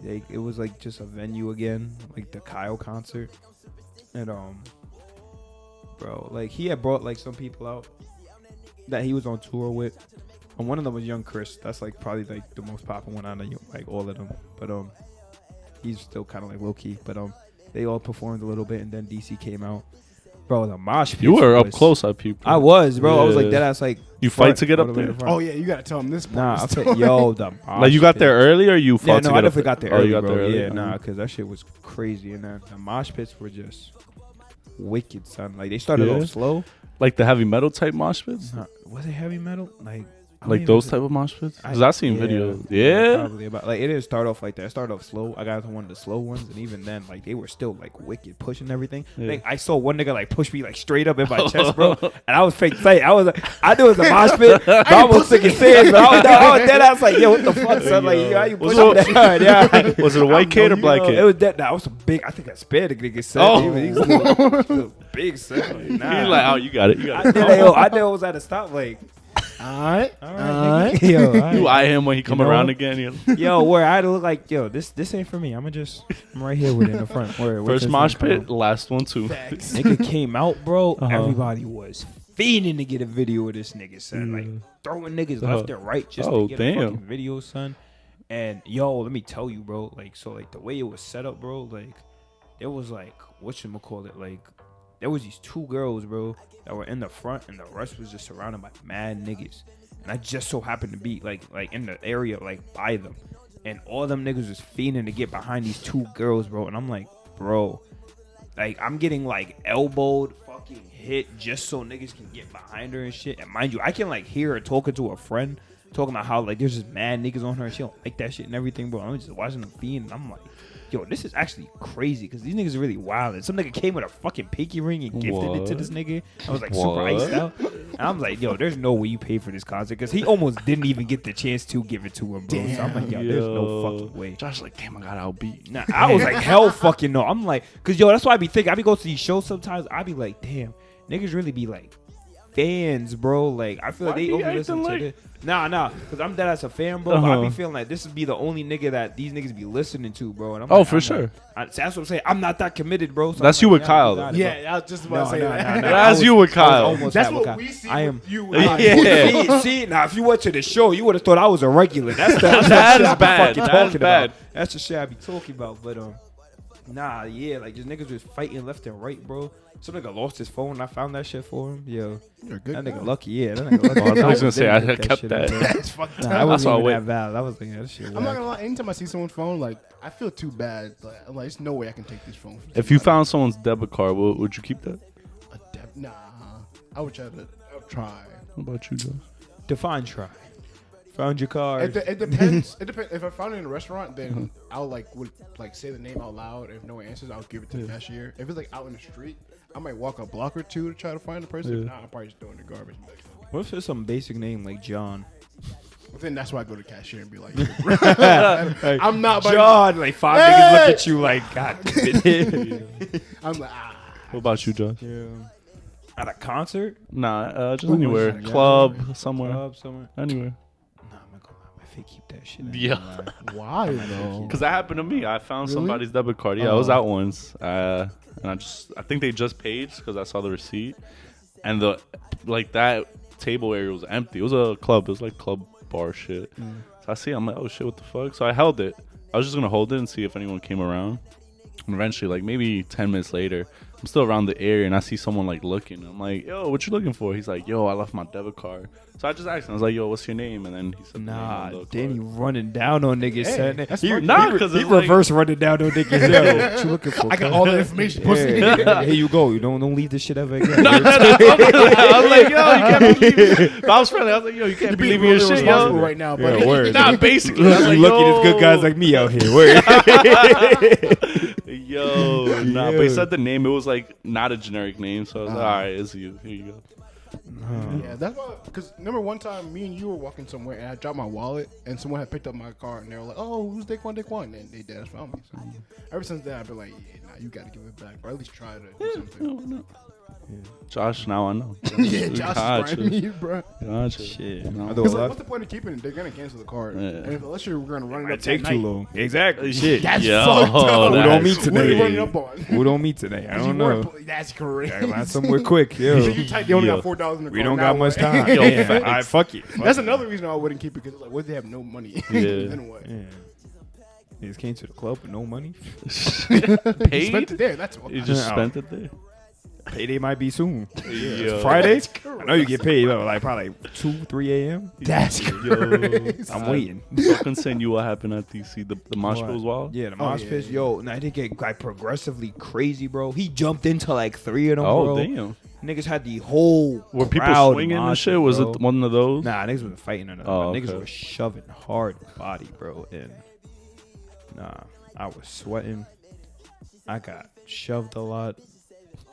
it was like just a venue again, like the Kyle concert, and bro, like he had brought like some people out that he was on tour with, and one of them was Young Chris. That's like probably like the most popular one out of like all of them, but he's still kind of like low key, but they all performed a little bit, and then DC came out. Bro, the mosh pit. You were up close at people. I was, bro. I was like Yeah. dead ass like. You front, fight to get all up the way there? to front. Oh yeah, you gotta tell him this part. Nah, I'll tell yo, the Like you got there early, or you Yeah, fought no, to I get up definitely got there Oh, early, you got bro. there early? Yeah, nah, because that shit was crazy, and the mosh pits were just wicked, son. Like they started Yeah. off slow. Like the heavy metal type mosh pits? Was it heavy metal? Like those type of mosh pits? Because I seen videos. Yeah? Probably about like it didn't start off like that. It started off slow. I got to one of the slow ones, and even then, like they were still like wicked pushing everything. Yeah. Like I saw one nigga like push me like straight up in my chest, bro, and I was fake tight. I knew it was a mosh pit. But I was thinking serious, but I was dead. I was like, yo, what the fuck, son? Like, yo, how you pushing me that hard? Yeah. Was it a white kid or black kid? It was that. Nah, I was a big. I think I spared the nigga. Son. Oh. He was a big son. Like, nah. He's like, oh, you got it. You got it. I knew I was at a stop. Like, All right. nigga. Yo, all right. You eye him when he come You know around what? again. Yo, where I had to look like, yo, this ain't for me. I'm right here with it in the front. First mosh pit, last one too. Nigga came out, bro. Uh-huh. Everybody was fiending to get a video of this nigga, son. Like throwing niggas left and right just Oh, to get damn. a fucking video, son. And yo, let me tell you, bro. Like, so like the way it was set up, bro. Like, there was like whatchamacallit, like there was these two girls, bro, that were in the front, and the rest was just surrounded by mad niggas. And I just so happened to be like in the area, like by them, and all them niggas was fiending to get behind these two girls, bro. And I'm like, bro, like I'm getting like elbowed, fucking hit, just so niggas can get behind her and shit. And mind you, I can like hear her talking to a friend, talking about how like there's just mad niggas on her and she don't like that shit and everything, bro. I'm just watching them fiend, and I'm like, yo, this is actually crazy because these niggas are really wild. And some nigga came with a fucking pinky ring and gifted it to this nigga. I was like super iced out. And I'm like, yo, there's no way you paid for this concert because he almost didn't even get the chance to give it to him, bro. So I'm like, yo, there's no fucking way. Josh like, damn, I got outbeat. Nah, I was like, hell fucking no. I'm like, because yo, that's why I be thinking. I be going to these shows sometimes. I be like, damn, niggas really be like fans, bro. Like, I feel like they only listen to this. Nah, because I'm dead as a fan, bro. But I be feeling like this would be the only nigga that these niggas be listening to, bro. And I'm like, for sure. That's what I'm saying. I'm not that committed, bro. So That's you with Kyle, though. Yeah, I was just about to say that. That's you with Kyle. That's what we see with you. See, now if you went to the show, you would have thought I was a regular. That's bad. That's bad. That's the shit I be talking about. But nah, yeah, like just niggas was fighting left and right, bro. Some nigga lost his phone. I found that shit for him. Yo, you're good. That nigga lucky. Yeah, that nigga lucky. I was gonna say I kept that. That's fucked up. I wasn't even that valid. I was like, that shit. I'm not gonna lie. Anytime I see someone's phone, like I feel too bad. Like, I'm like, there's no way I can take this phone. If you found someone's debit card, would you keep that? Nah, I would try. What about you, Josh? Define try. Found your card. It depends. It depends. If I found it in a restaurant, then I'll would say the name out loud. If no one answers, I'll give it to the cashier. If it's like out in the street, I might walk a block or two to try to find the person. If not, I'm probably just throwing the garbage. What if it's some basic name like John? Well, then that's why I go to the cashier and be like, I'm not John. Like 5 niggas look at you like, God. I'm like, What about you, Josh? Yeah. At a concert? Nah, just anywhere. Club, somewhere. Anywhere. They keep that shit. Yeah. Why though? Because that happened to me. I found somebody's debit card. Yeah, I was out once, and I think they just paid because I saw the receipt, and that table area was empty. It was a club. It was like club bar shit. So I'm like, oh shit, what the fuck? So I held it. I was just gonna hold it and see if anyone came around. And eventually, like maybe 10 minutes later, I'm still around the area and I see someone like looking. I'm like, yo, what you looking for? He's like, yo, I left my debit card. So I just asked him. I was like, yo, what's your name? And then he said, nah, Danny running down on niggas. He reverse running down on niggas. Yo, what you looking for? I got all the information. Here you go. You don't leave this shit ever again. I was like, yo, you can't believe it. I was friendly. I was like, yo, you can't believe your shit, yo. Right now, buddy. Yeah, word. Nah, basically. I was like, lucky there's good guys like me out here. Word. Yo, nah, but he said the name. It was like not a generic name, so I was like, all right, it's you. Here you go. Yeah, that's why. Because remember one time, me and you were walking somewhere, and I dropped my wallet, and someone had picked up my card, and they were like, "Oh, who's Daquan?" And they did. Found me. So ever since then, I've been like, "Yeah, nah, you got to give it back, or at least try to do something." No. Yeah. Josh, now I know. Yeah, Josh is me, bro. Gotcha. Shit. Because what's the point of keeping it? They're gonna cancel the card, and unless you're gonna run it up. It take too long. Exactly. Shit. That's fucked up. Who don't meet today? What are you running up on? Who don't meet today? I don't know. That's correct. Gotta line somewhere quick. Yo. You type, they only got $4 in the card. We don't got much time. Yo, all right, fuck it. That's another reason I wouldn't keep it, because like, what if they have no money? Then what? Yeah. They just came to the club with no money. Paid? Spent it there. That's what. You just spent it there. Payday might be soon. Yo. Friday? I know you get paid like probably 2, 3 a.m. That's crazy. I'm waiting. So concerned you what happened at DC. The mosh pit was wild? Yeah, the mosh pit. Yo, now they get like progressively crazy, bro. He jumped into like 3 of them, bro. Damn. Niggas had the whole Were people swinging and shit? Was it one of those? Nah, niggas wasn't fighting or nothing. Niggas were shoving hard body, bro. And nah, I was sweating. I got shoved a lot.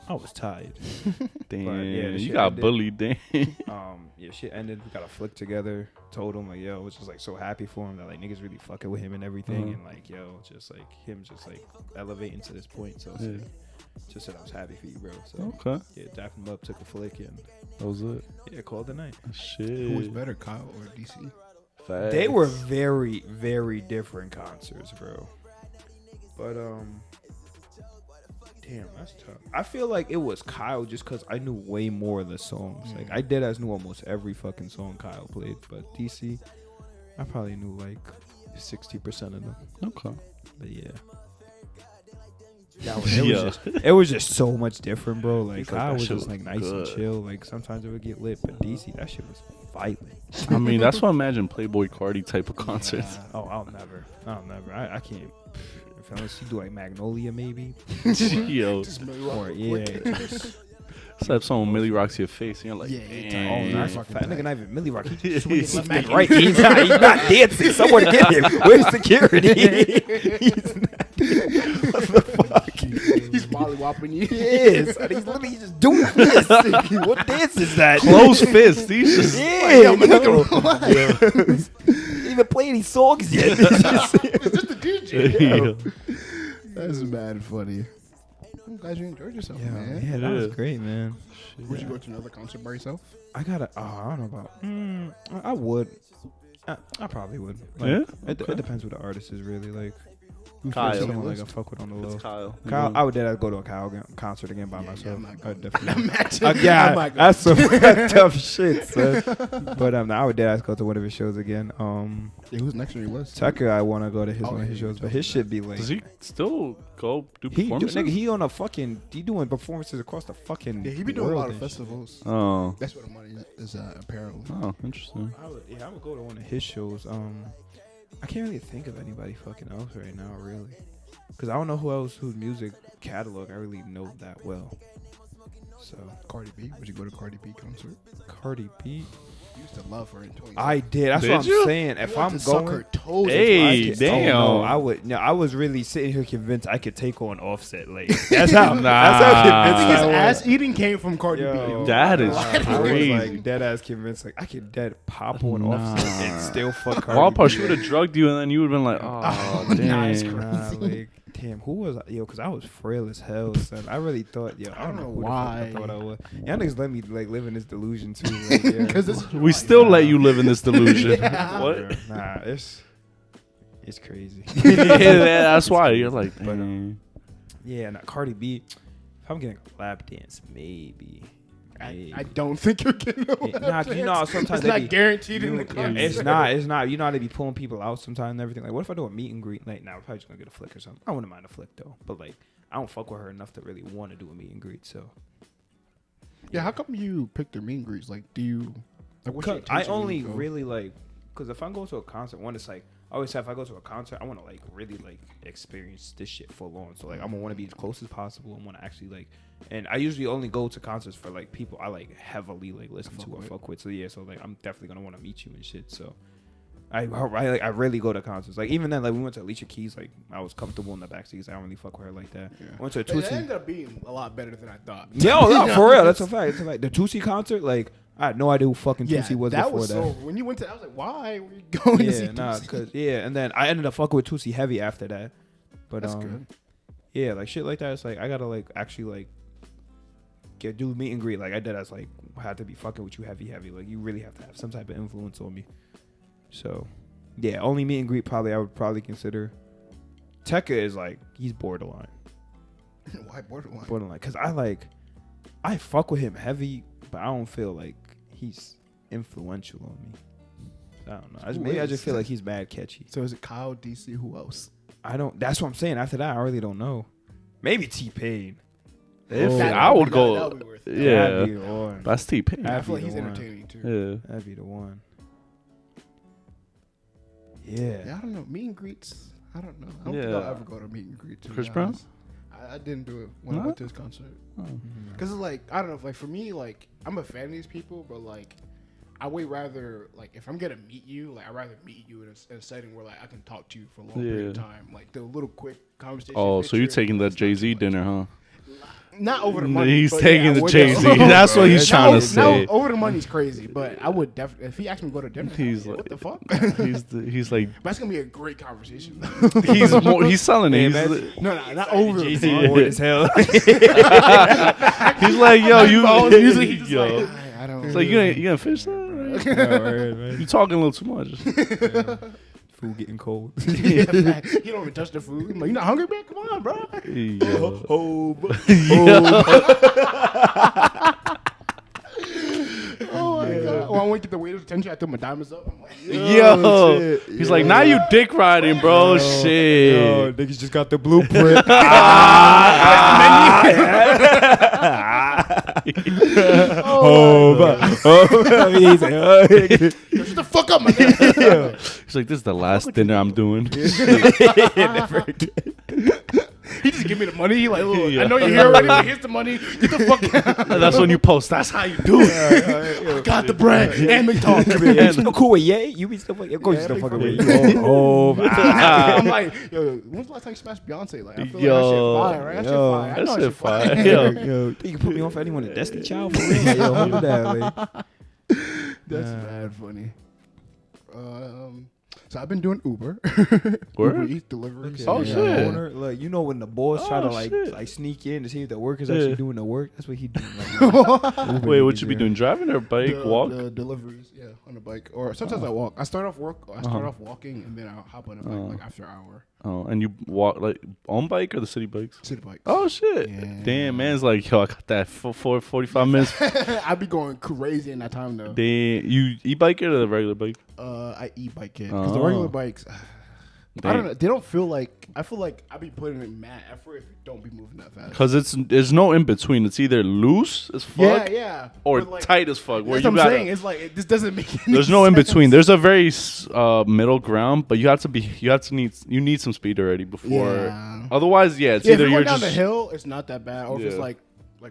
I was tired. Damn, but, yeah, you got bullied, damn. Yeah, shit ended. We got a flick together. Told him, like, yo, I was just like so happy for him that like niggas really fucking with him and everything. And like, yo, just like him just like elevating to this point. So like, just said I was happy for you, bro. So yeah, dapped him up, took a flick, and that was it. Yeah, called the night. Shit. Who was better, Kyle or DC? Facts. They were very, very different concerts, bro. But damn, that's tough. I feel like it was Kyle just because I knew way more of the songs. Like, I deadass knew almost every fucking song Kyle played. But DC, I probably knew like 60% of them. Okay. But yeah. It was just so much different, bro. Like, Kyle was just like nice and chill. Like, sometimes it would get lit. But DC, that shit was violent. I mean, that's what I imagine Playboy Cardi type of concerts. Oh, I'll never. I can't. Unless you do like Magnolia, maybe. Yo. Or yeah. Except someone Millie rocks your face, and you're like, oh, that's fat nigga. Not even Millie Rock. He's left right. He's not dancing. Someone get him. Where's security? He's not. the fuck? He's mollywopping you. Yes, and he's literally just doing this. What dance is that? Closed fist. He's just. Yeah, yo, man, yo. nigga, He even playing any songs yet. Is this the DJ? Yeah. That's mad funny. I'm glad you enjoyed yourself, man. Yeah, that was great, man. Would you go to another concert by yourself? I gotta. I don't know about. I would. I probably would. Like, Yeah? It depends who the artist is really. Like, who's Kyle. someone like I fuck with on the low. It's Kyle. Kyle, I would dead go to a Kyle concert again by myself. I'm not I would going. definitely. Imagine. Yeah, I'm not going. that's some tough shit, son. But I would dead go to one of his shows again. Yeah, who's next on your list? Tucker, I want to go to Oh, one of his shows, but his shit be like. Does he still go do He performances? he on a fucking he doing performances across the fucking Yeah, he be doing a world lot of and shit. festivals. Oh. That's where the money is apparently. Oh, interesting. I would go to one of his shows. I can't really think of anybody fucking else right now, really, because I don't know who else whose music catalog I really know that well. So Cardi B. Would you go to Cardi B concert? Cardi B, You used to love her in 20. I did. That's Did what I'm you? saying. If I'm suck her going, toes. Hey, if I damn. no, I would. No, I was really sitting here convinced I could take on Offset. Like that's how. Nah. That's how convinced His I was. ass eating came from Cardi Yo, B. That is I was crazy. like dead ass convinced. Like I could dead pop on Offset and still fuck Cardi Wild part, B. she would have drugged you, and then you would have been like, oh, Nah, damn. it's Nah, like, damn, who was I? Yo, because I was frail as hell, son. I really thought, yo, I don't know who why. the fuck I thought I was. Y'all niggas let me, like, live in this delusion, too. Like, yeah. Because this is We still let you live in this delusion. Yeah. What? Nah, it's crazy. Yeah, that's why. You're like, But, dang. Yeah, nah, Cardi B, if I'm getting a lap dance, maybe. I don't think you're getting a lap Nah, you know, dance. sometimes it's they not be- guaranteed in the concert. It's not. You know how they be pulling people out sometimes and everything. Like, what if I do a meet and greet? Like, nah, we're probably just gonna get a flick or something. I wouldn't mind a flick though, but like, I don't fuck with her enough to really want to do a meet and greet. So, Yeah, how come you picked their meet and greets? Like, do you? Like, what's your cause I intention when only you go? really like, cause if I go to a concert, one, it's like I always say if I go to a concert, I want to like really like experience this shit full on. So like, I'm gonna want to be as close as possible and want to actually like. And I usually only go to concerts for like people I like heavily like listen to or fuck with. So yeah, so like I'm definitely gonna want to meet you and shit. So I really go to concerts. Like even then, like we went to Alicia Keys. Like I was comfortable in the backseat. I don't really fuck with her like that. Yeah. I went to a It Tootsie. ended up being a lot better than I thought. No, for real. That's a fact. It's a fact. The Tootsie concert, like I had no idea who fucking Yeah, Tootsie was that before was that. so. When you went to, I was like, why were you going to see Yeah, nah, Tootsie? cause and then I ended up fucking with Tootsie heavy after that. But That's good. yeah, like shit like that. It's like I gotta like actually like do meet and greet. Like I did, I was like had to be fucking with you heavy. Like you really have to have some type of influence on me. So yeah, only meet and greet probably I would probably consider. Tekka is like he's borderline. Why borderline? Borderline, cause I fuck with him heavy, but I don't feel like he's influential on me. I don't know. Maybe I just feel like he's mad catchy. So is it Kyle, DC? Who else? I don't. That's what I'm saying. After that, I really don't know. Maybe T-Pain. If That- I would that go, would be worth it. yeah, That'd be the one. that's T-Pain. I feel like be he's the one. entertaining too. Yeah. That'd be the one. Yeah, Yeah. I don't know. Meet and greets. I don't know. I don't think Yeah. I'll ever go to a meet and greet. to be Chris Brown? honest. I didn't do it when I No? went to his concert. Mm-hmm. Cause it's like I don't know. Like for me, like I'm a fan of these people, but like I way rather like if I'm gonna meet you, like I'd rather meet you in a setting where like I can talk to you for a long period of Yeah. time. Like the little quick conversation. Oh, so you're picture, taking the that's not Jay-Z too much. dinner, huh? Not over the money. He's but taking yeah, I the would Jay-Z. definitely- That's what he's trying to No, say. over the money's crazy, but I would definitely if he asked me to go to dinner. He's what like- the fuck? He's like, That's gonna be a great conversation. he's selling it. No, not over. Jay-Z bored as hell. He's like, yo, Usually he's just yo. like, I don't. It's like you gonna fish that? You talking a little too much. Food getting cold. Yeah, man. You don't even touch the food. I'm like, you not hungry, man? Come on, bro. Yo. Oh my god. Well, I want to get the waiter's attention. I threw my diamonds up. I'm like, Yo. He's like, now you dick riding, bro. Shit. Yo, niggas just got the blueprint. shut the fuck up, my guy. He's like, this is the last dinner I'm doing. He just give me the money. He like, look, I know you're here already, but here's the money. Get the fuck out. That's when you post. That's how you do it. I got the bread and me talk. You still cool with Ye? You be still fucking. Of course you still fucking with Ye. I'm like, yo, when's the last time you smashed Beyonce? Like, I feel like that shit fire, right? That shit fire. I know That shit fire. Yo, you can put me on for anyone. A Destiny Child for real? Like, yo, hold that, like. That's mad funny. So I've been doing Uber. Word? Uber Eats delivery. Okay, Oh, yeah. shit. Corner, like, you know when the boss try to like sneak in to see if the worker's actually doing the work. That's what he doing. Like, Wait, what you be doing? Driving or bike? Walk? The deliveries, yeah, on a bike. Or sometimes I walk. I start off walking and then I'll hop on a bike like after an hour. Oh, and you walk like on bike or the city bikes? City bikes. Oh shit! Yeah. Damn, man's like, yo, I got that for 45 minutes. I be going crazy in that time though. Damn, you e-bike it or the regular bike? I e-bike it because the regular bikes, I Damn. don't know. They don't feel like. I feel like I be putting in mad effort if you don't be moving that fast. Cause there's no in between. It's either loose as fuck Yeah. or But, like, tight as fuck. Where that's you what I'm got saying. It's like this doesn't make any there's no in sense. between. There's a very middle ground, but you need some speed already before. Yeah. Otherwise, yeah, it's Yeah, if either you're you're going down just the hill, it's not that bad. Or if it's Yeah. like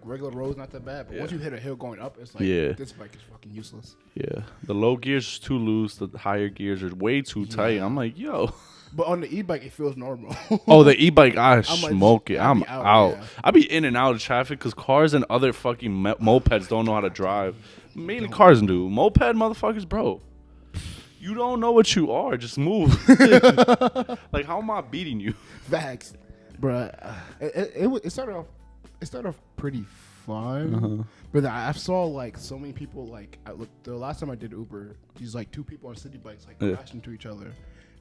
regular roads, not that bad. But once you hit a hill going up, it's like Yeah. this bike is fucking useless. yeah. The low gears is too loose. The higher gears are way too tight. I'm like, yo. But on the e-bike, it feels normal. Oh, the e-bike, I like, smoke it. I'll I'm be out, out. yeah. I be in and out of traffic because cars and other fucking mopeds don't know how to drive. Mainly cars do. Moped motherfuckers, bro. You don't know what you are. Just move. Like, how am I beating you? Facts, bruh. It started off pretty fun, but I saw like so many people like the last time I did Uber, these like two people on city bikes like crashed into each other.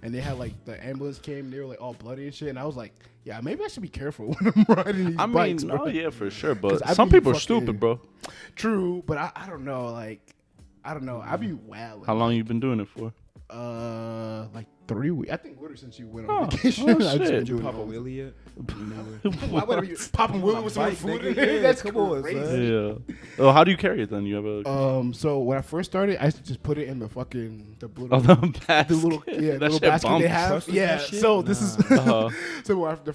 And they had like the ambulance came, they were like all bloody and shit. And I was like, yeah, maybe I should be careful when I'm riding these bikes. Oh yeah, for sure. But I some be people are fucking- stupid, bro. True, but I don't know. Like, I don't know. I be wild. How long you been doing it for? Like 3 weeks. I think literally since you went on vacation. oh, I just shit. been Did you doing pop a all this. wheelie yet? Why would I be popping wheelie with some bike, food nigga. in there? Yeah, That's come on, crazy. son. Yeah. Oh, how do you carry it then? You have a So when I first started, I used to just put it in the fucking the blue. the basket. The little That little shit basket bumps. they have. Trusted Yeah. that shit? So this is Uh-huh. so after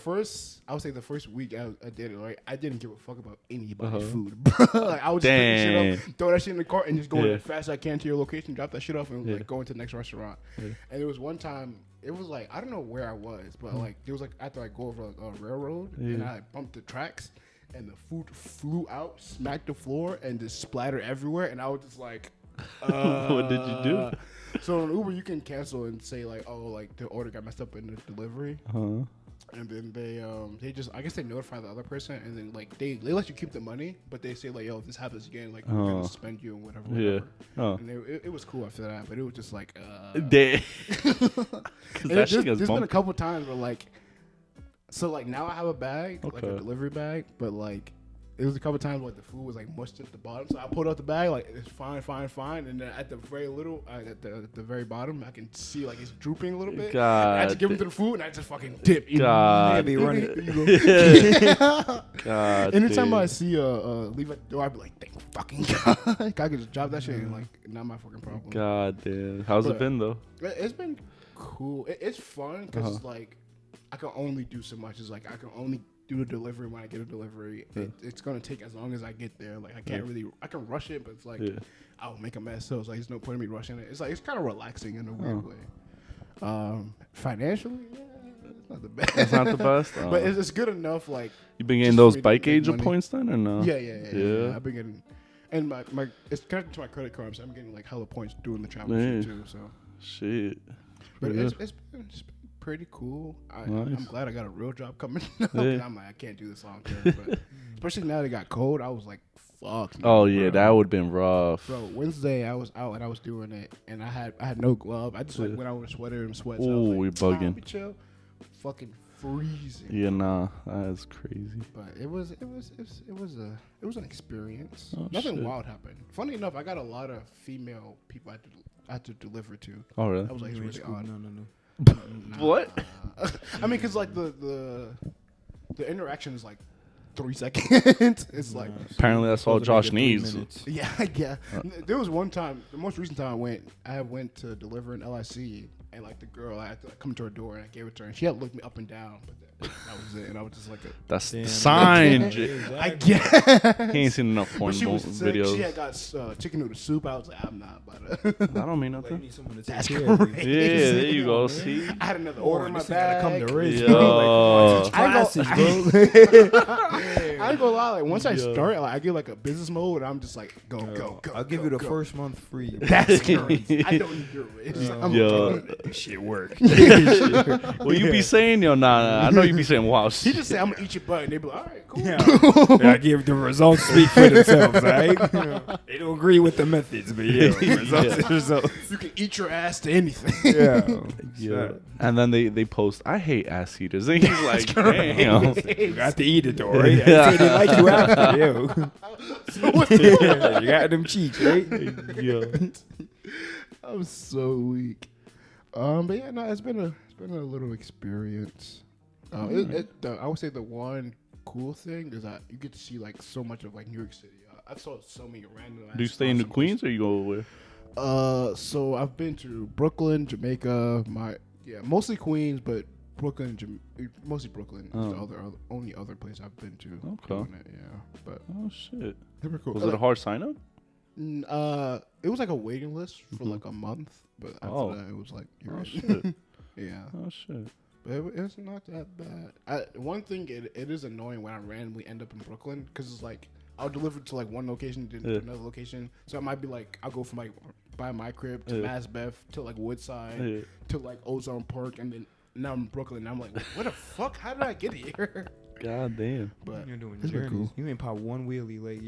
I would say the first week I did it, right? I didn't give a fuck about anybody's Uh-huh. food. Like I would just pick the shit Dang. up, throw that shit in the cart, and just go Yeah. as fast as I can to your location, drop that shit off, and Yeah. like go into the next restaurant. Yeah. And there was one time. It was like I don't know where I was, but like it was like after I go over a railroad and Yeah. I bumped the tracks and the food flew out, smacked the floor, and just splattered everywhere. And I was just like, What did you do? So on Uber, you can cancel and say like, oh, like the order got messed up in the delivery, Uh-huh. and then they just I guess they notify the other person, and then like they let you keep the money, but they say like, yo, if this happens again, like we're gonna suspend you and whatever. Yeah. Oh. And it was cool after that, but it was just like, Damn. and that shit there's gets been a bumped. couple times where like, so like now I have a bag, like a Okay. delivery bag, but like it was a couple times like the food was like mushed at the bottom, so I pulled out the bag like it's fine, and then at the very at the very bottom I can see like it's drooping a little bit. God. And I just give them to the food and I just fucking dip. God. Be running. God. Anytime damn. I see leave at the door, I be like, thank fucking God. I could just drop that shit and like not my fucking problem. God damn. How's it But- been though? It's been cool. It's fun because it's like I can only do so much. It's like I can only do the delivery when I get a delivery. It's gonna take as long as I get there. Like I can't really. I can rush it, but it's like I'll make a mess. So it's like there's no point in me rushing it. It's like it's kind of relaxing in a weird way. Financially, yeah, it's not the best. It's not the best. But it's good enough. Like You been getting just those for me to bike make agent money. points then or no? Yeah. I've been getting, and my it's connected to my credit card, so I'm getting like hella points doing the travel shit too. So, Shit. but Pretty it's good. been pretty cool. Nice. I'm glad I got a real job coming up. Yeah. I'm like, I can't do this long term. But especially now that it got cold, I was like, fuck. Oh man, yeah, bro. that would have been rough. Bro, Wednesday I was out and I was doing it, and I had no glove. I just like went out with a sweater and sweats. I was Ooh, like, you're bugging. Be chill. Fucking freezing. Yeah, nah, that's crazy. But it was an experience. Oh, Nothing shit. wild happened. Funny enough, I got a lot of female people I had to deliver to. Oh really? I was like, it's really odd. No. What? I mean, cause like the interaction is like 3 seconds. It's like Apparently that's all Josh needs. yeah. There was one time, the most recent time I went to deliver an LIC, and like the girl, I had to like, come to her door and I gave it to her, and she had to look me up and down, but that was it, and I was just like, That's the Damn. sign. I get. He ain't seen enough porn But she was sick. videos. She had got chicken noodle soup. I was like, I'm not about to. I don't mean Like, you nothing. need someone to take That's care of you. crazy. Yeah, there you go. See? I had another order in my This thing gotta bag. come to Rich, Yo. bro. Like, I classes, ain't bro. I ain't gonna lie. Like once I Yo. start, like I get like a business mode, and I'm just like, go. I'll give you the first month free. That's crazy. I don't need your rich. Yo. Shit work. Well, you be saying, yo, nah. I know you be saying, wow. He just say, I'm gonna eat your butt, and they be like, all right, cool. Yeah. I give the results speak for themselves, right? They don't agree with the methods, but yeah, results is results. You can eat your ass to anything. Yeah. Yeah. And then they post, I hate ass eaters. And he's like, damn. You got to eat it though, right? I Yeah. say they like you after, yo. Yeah, you got them cheeks, right? Yo. I'm so weak. But yeah, no, it's been a little experience. I would say the one cool thing is that you get to see like so much of like New York City. I saw so many random. Do you stay in the Queens or you go where? So I've been to Brooklyn, Jamaica, mostly Queens, but Brooklyn, mostly Brooklyn is the only other place I've been to. Okay. Doing it, yeah, but Oh, shit. they were cool. Was it a hard sign up? It was like a waiting list for like a month, but after that it was like, you're Oh, in. shit. Yeah, Oh, shit. but it's not that bad. One thing it is annoying when I randomly end up in Brooklyn because it's like I'll deliver to like one location to another location, so it might be like I'll go from like by my crib to Mass Beth to like Woodside to like Ozone Park, and then now I'm in Brooklyn. And I'm like, what the fuck? How did I get here? God damn. But You're doing it's been journeys. cool. You ain't pop one wheelie like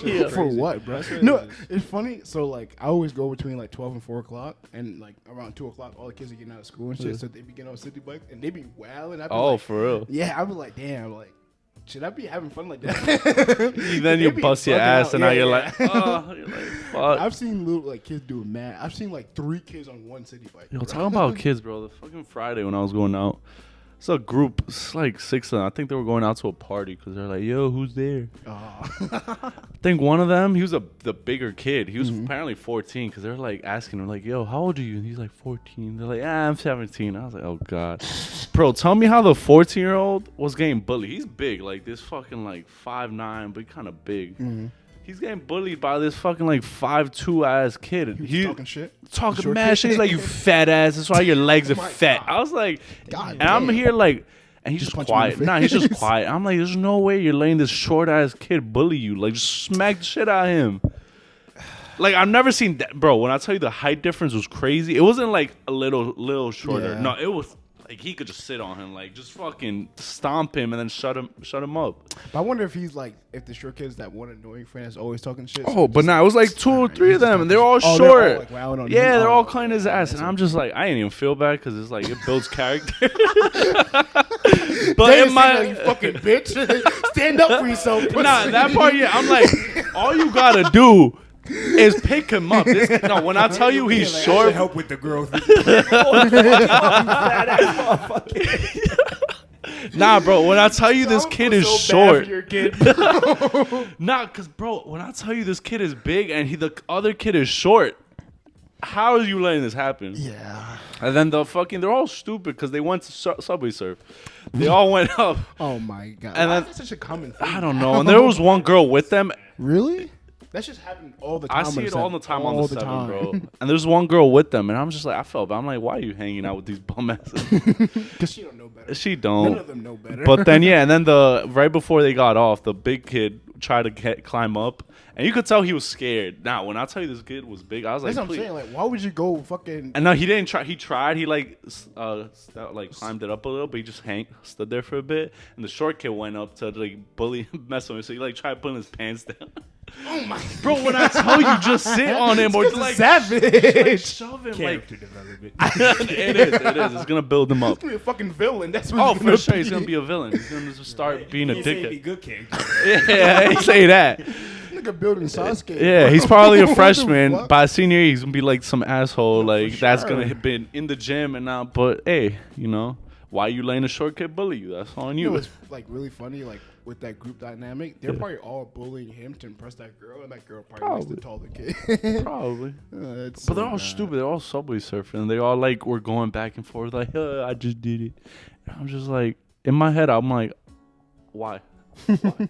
yeah. For what, bro? No, it's funny. So like, I always go between like 12 and 4 o'clock, and like around 2 o'clock, all the kids are getting out of school and shit. So they be getting on city bikes, and they be wilding. Oh, for real? Yeah, I be like, damn, like, should I be having fun like that? Then you bust your ass, and now you're like, oh, you're like, fuck. I've seen little like kids doing mad. I've seen like 3 kids on one city bike. Yo, bro. talking about kids, bro. The fucking Friday when I was going out, it's a group. It's like 6 of them. I think they were going out to a party because they're like, yo, who's there? I think one of them, he was the bigger kid. He was apparently 14 because they're like asking him, like, yo, how old are you? And he's like 14. They're like, I'm 17. I was like, oh, God. Bro, tell me how the 14-year-old was getting bullied. He's big, like this fucking like 5'9", but kind of big. He's getting bullied by this fucking like 5'2" ass kid. He was talking shit. Talking Short mad kid? shit. He's like, you fat ass. That's why your legs are my fat. God. I was like, God and I'm damn. here like, and he's just punch him in the quiet. Nah, he's just face. quiet. I'm like, there's no way you're letting this short ass kid bully you. Like, just smack the shit out of him. Like, I've never seen that, bro. When I tell you the height difference was crazy, it wasn't like a little shorter. Yeah. No, it was like he could just sit on him, like just fucking stomp him and then shut him up. But I wonder if he's like, if the short kid's that one annoying friend that's always talking shit. Oh, but nah, it was like 2 or 3 of them, and they're all Oh, short. they're all, like, wilding on Yeah, him? they're Oh, all cutting his ass, and I'm just like, I ain't even feel bad because it's like it builds character. But Damn, in my you fucking bitch, stand up for yourself. nah, that part, yeah, I'm like, all you gotta do is pick him up. No, when I tell you he's short, help with the growth. nah, bro. When I tell you this kid is short, Your kid. nah, cause bro, when I tell you this kid is big and the other kid is short, how are you letting this happen? Yeah. And then they're all stupid because they went to Subway Surf. They all went up. Oh my god. And Why then- is that such a common thing? I don't know. And there was one girl with them. Really? That just happened all the time. I see it all the time on All the 7, time. bro. And there's one girl with them, and I'm just like, I felt bad. I'm like, why are you hanging out with these bum asses? Because she don't know better. She None don't. of them know better. But then yeah, and then right before they got off, the big kid tried to climb up, and you could tell he was scared. Now, when I tell you this kid was big, I was like, that's what I'm please. saying. Like, why would you go fucking? And no, he didn't try. He tried. He like climbed it up a little, but he just stood there for a bit. And the short kid went up to like bully, mess with him. So he like tried putting his pants down. Oh my, Bro, when I tell you, just sit on him or This like is savage. shove him. Character development. It is. It's gonna build him up. He's gonna be a fucking villain. That's what. Oh, he's for gonna sure, be. he's gonna be a villain. He's gonna just start being a He say he be dickhead. good character. Yeah, he say that. Nigga building Sasuke. Yeah, bro. he's probably a What the freshman. fuck? By senior year, he's gonna be like some asshole, like for that's sure. gonna have been in the gym and now. But hey, you know, why you letting a short kid bully you? That's on You you. know what's like really funny? Like with that group dynamic, they're probably all bullying him to impress that girl, and that girl probably likes the taller kid. Probably. That's But they're so all bad. stupid. They're all subway surfing. They all like were going back and forth like, I just did it. And I'm just like, in my head, I'm like, why? Why?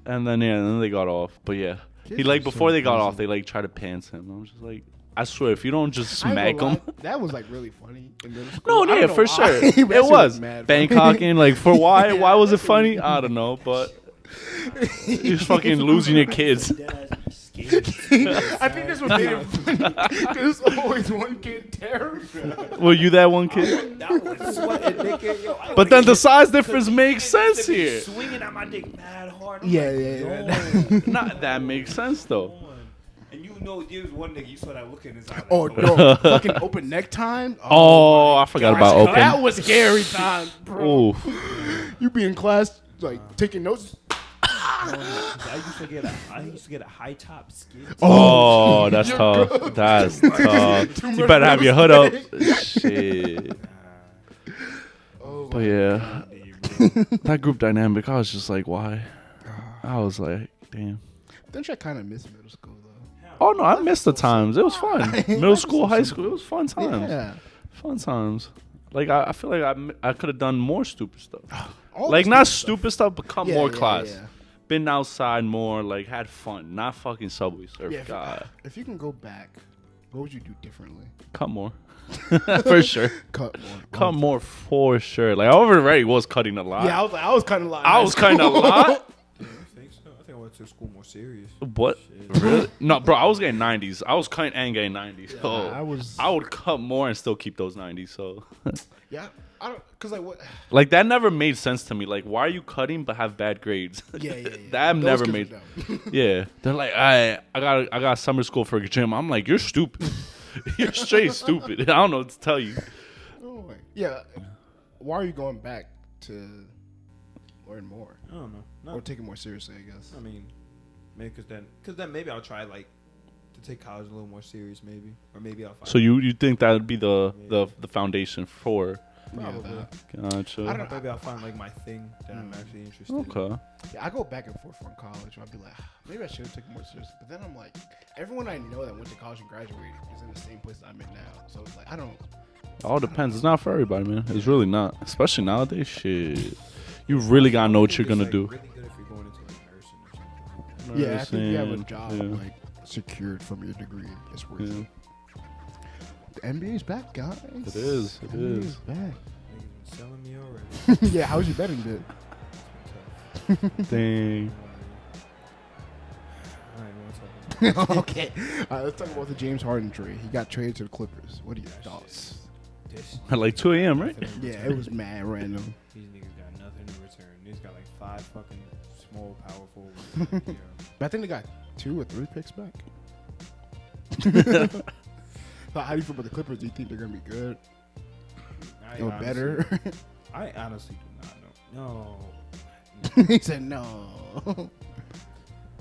And then they got off. But yeah, he like before they got off, they like tried to pants him. I'm just like, I swear, if you don't just I ain't smack gonna him. lie, that was like really funny in middle school. No, I don't yeah, know for why. sure. That It shit was mad funny. Bangkocking. Like for why? Why was it funny? I don't know, but you're fucking losing your kids. I think this what made it funny. There's always one kid terrified. Were you that one kid? But then the size difference makes sense here. Swinging at my dick mad hard. Yeah. Not that makes sense though. And you know, there was one nigga, you saw that look in his eye. Like, Oh, no. Fucking open neck time? Oh, I forgot about open. That was scary time, bro. Ooh. You be in class, like, taking notes. I used to get a high top skin. Oh, that's tough. That's tough. You better have your hood up. Shit. But yeah, that group dynamic, I was just like, why? I was like, damn. Don't you kind of miss middle school, though? Oh, no, I missed the times. It was fun. Middle school, high school, it was fun times. Yeah. Fun times. Like, I feel like I could have done more stupid stuff. All Like, the not stupid stuff, but cut Yeah, more yeah, class. yeah. Been outside more, like, had fun. Not fucking Subway Surf. Yeah, God. if you can go back, what would you do differently? Cut more. For sure. Cut more. Cut more for sure. Like, I already was cutting a lot. Yeah, I was kind of like. I was cutting a lot. I think so. I think I went to school more serious. What? Really? No, bro, I was getting 90s. I was cutting and getting 90s. So I would cut more and still keep those 90s. So, Yeah, I don't, cause like what? like, that never made sense to me. Like, why are you cutting but have bad grades? Yeah. That Those never kids made. are dumb. Yeah, they're like, I got summer school for a gym. I'm like, you're stupid. You're straight stupid. I don't know what to tell you. Oh, yeah. Why are you going back to learn more I don't know. or take it more seriously? I guess. I mean, maybe because then maybe I'll try like to take college a little more serious, maybe, or maybe I'll find. So you think that would be the foundation for? Probably. Gotcha. I don't know. Maybe I'll find like my thing that I'm actually interested in. Okay. Yeah, I go back and forth from college. I'd be like, maybe I should have taken more seriously. But then I'm like, everyone I know that went to college and graduated is in the same place I'm in now. So it's like, I don't. All depends. It's not for everybody, man. It's really not. Especially nowadays. Shit. You really gotta know what you're gonna do. Really good if you're going into like nursing or something. Yeah, I think you have a Nursing, job yeah. like secured from your degree. It's worth Yeah. it. The NBA's back, guys. It is. It NBA's is. back. Niggas been selling me already. Yeah, how's your betting bit? Dang. I ain't gonna talk about Okay. All right, let's talk about the James Harden trade. He got traded to the Clippers. What are your thoughts? this. At like 2 a.m., right? Yeah, it was mad random. These niggas got nothing in return. These got like 5 fucking small, power forwards. Yeah. But I think they got 2 or 3 picks back. So how do you feel about the Clippers? Do you think they're gonna be good I or honestly- better? I honestly do not know. No. He said no.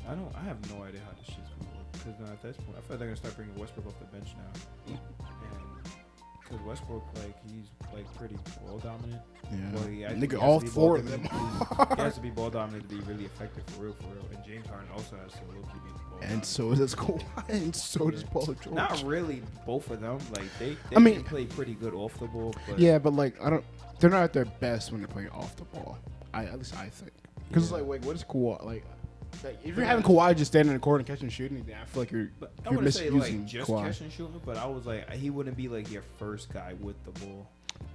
I have no idea how this shit's gonna work. Because at this point, I feel like they're gonna start bringing Westbrook off the bench now. And because Westbrook, like, he's like pretty ball dominant. Well, he actually Nigga, has all to be 4 ball of them. dominant. He has to be ball dominant to be really effective for real. And James Harden also has to low key be ball And dominant. so does Kawhi, and so does Paul George. Not really both of them. Like they I mean- can play pretty good off the ball. But Yeah, but like they're not at their best when they're playing off the ball. At least I think. Because it's like, wait, what is Kawhi like? If you're having Kawhi just standing in the court and catching and shooting, then I feel like you're I you're wouldn't say like misusing just Kawhi. catch and shooting, but I was like he wouldn't be like your first guy with the ball.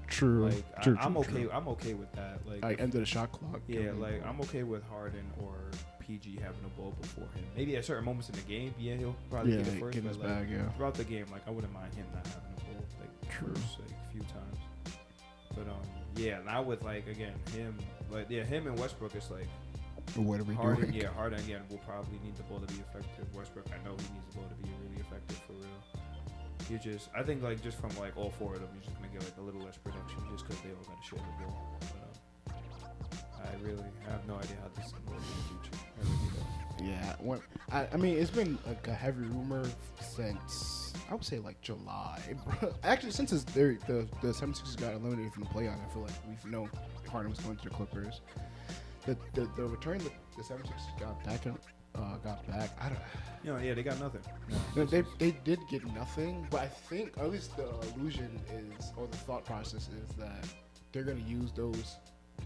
True. Like true. I'm true, okay. true. I'm okay with that. Like Like end of the shot clock. yeah, like I'm okay with Harden or PG having the ball before him. Maybe at certain moments in the game, yeah, he'll probably Yeah, get it first. get his But like bag, yeah. throughout the game, like I wouldn't mind him not having the ball like True. first like a few times. But yeah, now with like again him, like yeah, him and Westbrook is like. Or whatever you're Harden, doing. yeah, Harden again will probably need the ball to be effective. Westbrook, I know he needs the ball to be really effective for real. I think like just from like all 4 of them, you're just gonna get like a little less production just because they all gotta share the ball. But, I really have no idea how this is gonna work in the future. I really don't. Yeah. I mean, it's been like a heavy rumor since I would say like July. Bro. Actually, since the 76ers got eliminated from the playoff, I feel like we've known Harden was going to the Clippers. The return the 76ers got back. I don't. You know, yeah, they got nothing. No, they did get nothing, but I think at least the illusion is, or the thought process is that they're gonna use those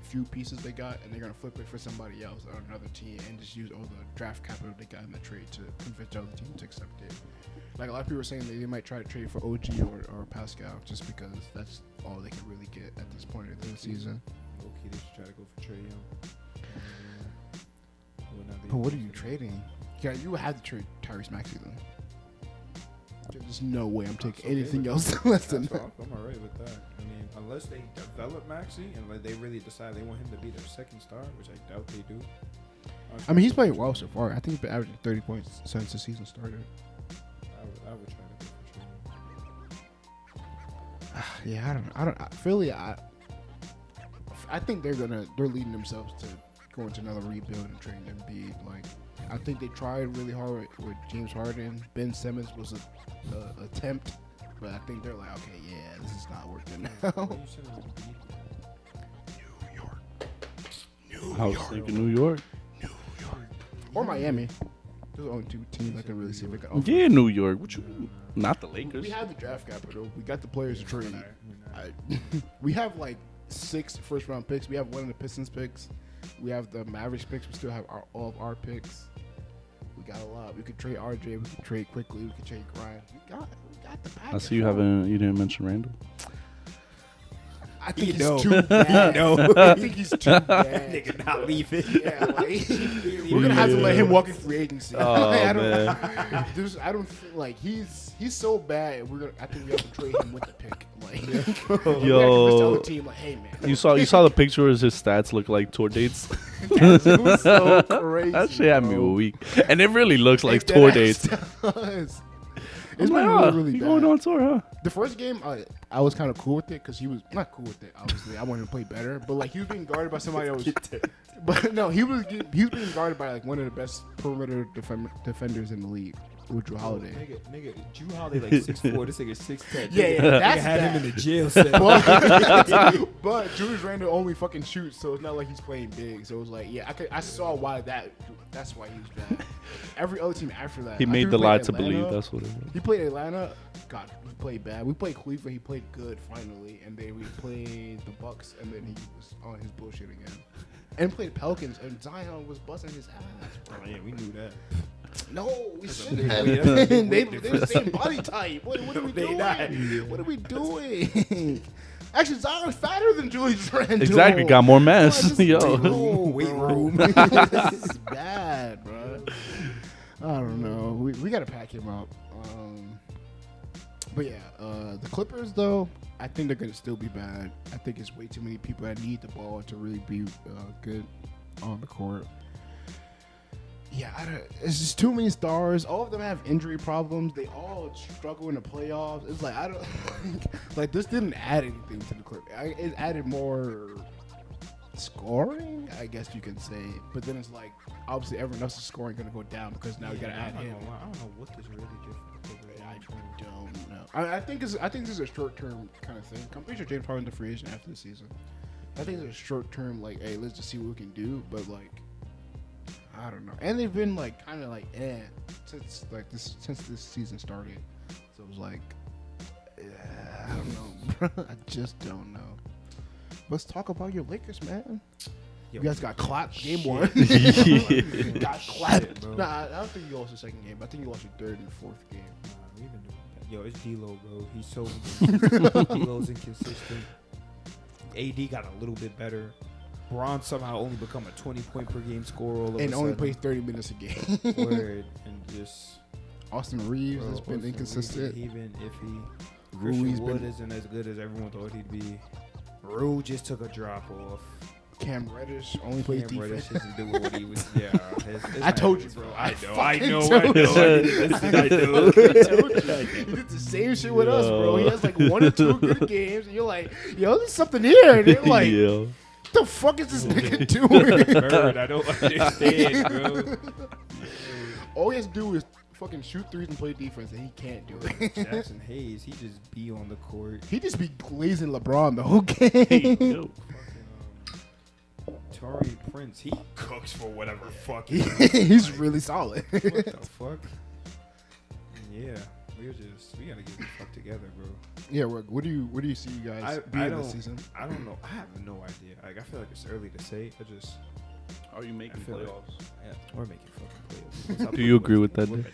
few pieces they got, and they're gonna flip it for somebody else or another team, and just use all the draft capital they got in the trade to convince the other team to accept it. Like a lot of people are saying that they might try to trade for OG or Pascal just because that's all they can really get at this point of the season. Okay, they should try to go for Trae Young. But what are you trading? Yeah, you would have to trade Tyrese Maxey then. There's no way I'm taking anything else less than that. I'm alright with that. I mean, unless they develop Maxey and like they really decide they want him to be their second star, which I doubt they do. I mean, he's playing well so far. I think he's been averaging 30 points since the season started. I would try to go for Trae. Yeah, I don't. Philly, I think they're leading themselves to go into another rebuild and trading Embiid. Like, I think they tried really hard with James Harden. Ben Simmons was a attempt, but I think they're like, okay, yeah, this is not working now. I was thinking New York. Or Miami. Those are the only two teams I can really see if they can offer. Yeah, New York. What you? Not the Lakers. We have the draft capital. We got the players to trade. We have like 6 first-round picks. We have one of the Pistons picks. We have the Mavericks picks. We still have all of our picks. We got a lot. We could trade RJ. We could trade quickly. We could trade Grimes. We got the package. I see you didn't mention Randall. I think he's too bad. I think he's too bad. Nigga not leaving. Yeah, like, we're gonna have to let him walk in free agency. Oh, I don't feel like he's so bad. I think we have to trade him with the pick. Like, yo, the team, like, hey man. You saw the pictures. His stats look like tour dates. Yes, it was so crazy. That shit had me bro. weak, and it really looks like It tour dead dates. does. It's It's like, been really you bad. going on tour, huh? The first game, I was kind of cool with it because he was not cool with it. Obviously, I wanted to play better, but like he was being guarded by somebody that was. But no, he was being guarded by like one of the best perimeter defenders in the league, with Drew Holiday. Nigga, Drew Holiday like 6'4". This nigga 6'10". Yeah, Nigga that's had bad. him in the jail cell. But Julius Randle only fucking shoots, so it's not like he's playing big. So it was like, yeah, I saw why that's why he was bad. Every other team after that, He I made think the we lie played to Atlanta. believe. That's what it was. He played Atlanta. God, he played bad. We played Cleveland. He played good finally, and then we played the Bucks, and then he was on his bullshit again. And played Pelicans, and Zion was busting his ass. Bro. Oh, yeah, we knew that. No, we shouldn't. big They're difference. the same body type. What are we They doing? not. What are we doing? Actually, Zion's fatter than Julius Randle. Exactly, got more mass. Just Yo. weight room. This is bad, bro. I don't know. We gotta pack him up. But yeah, the Clippers though, I think they're gonna still be bad. I think it's way too many people that need the ball to really be good on the court. Yeah, it's just too many stars. All of them have injury problems. They all struggle in the playoffs. It's like I don't like this didn't add anything to the Clippers. It added more scoring, I guess you can say. But then it's like obviously everyone else's scoring gonna go down because now you gotta add him. I don't know what this really different. I don't know. I think this is a short term kind of thing. I'm pretty sure James Harden's a free agent after the season. I think it's a short term like, hey, let's just see what we can do. But like, I don't know. And they've been like kind of like since this season started. So it was like, I don't know, bro. I just don't know. Let's talk about your Lakers, man. You guys got clapped game 1. Got clapped. Bro. Nah, I don't think you lost the second game. I think you lost your third and fourth game. We've been doing that. Yo, it's D'Lo, bro. He's so D'Lo's inconsistent. AD got a little bit better. Braun somehow only become a 20-point per game scorer all of And a only sudden. plays 30 minutes a game. Word. And just Austin Reeves has been Austin inconsistent. Reeves, even iffy. Rui's Christian Wood been- isn't as good as everyone thought he'd be. Rue just took a drop off. Cam Reddish only plays Cam Reddish defense. isn't doing what he was. Yeah, I told you, bro. I fucking know. told you. I know. I told you. He did the same shit with us, bro. He has like 1 or 2 good games, and you're like, yo, there's something here. And they're like, Yeah. what the fuck is this nigga doing? Bird, I don't understand, bro. All he has to do is fucking shoot threes and play defense, and he can't do it. Jackson Hayes, he just be on the court. He just be glazing LeBron the whole game. Yo. Tari Prince, he cooks for whatever fuck. He's really solid. What the fuck? Yeah, We gotta get the fuck together, bro. Yeah, what do you see you guys being this season? I don't know. I have no idea. Like, I feel like it's early to say. Are you making feel like- playoffs? Yeah, we're making fucking playoffs. Do you agree with that, Nick?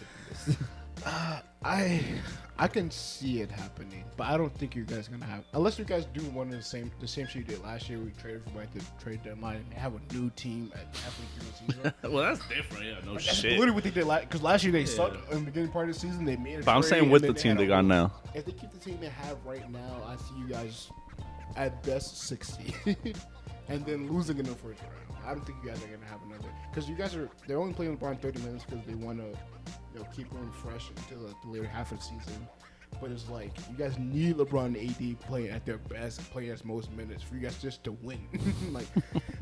I can see it happening, but I don't think you guys are gonna have, unless you guys do one of the same shit you did last year. We traded for at the trade deadline and have a new team at halfway through the season. Well, that's different. Yeah, no That's shit. literally what they did because last year they sucked in the beginning part of the season. They made. But I'm saying with the team they got now. If they keep the team they have right now, I see you guys at best 60, and then losing in the first round. I don't think you guys are gonna have another, because you guys they're only playing LeBron 30 minutes because they want to keep him fresh until the later half of the season. But it's like you guys need LeBron and AD playing at their best, playing as most minutes for you guys just to win. like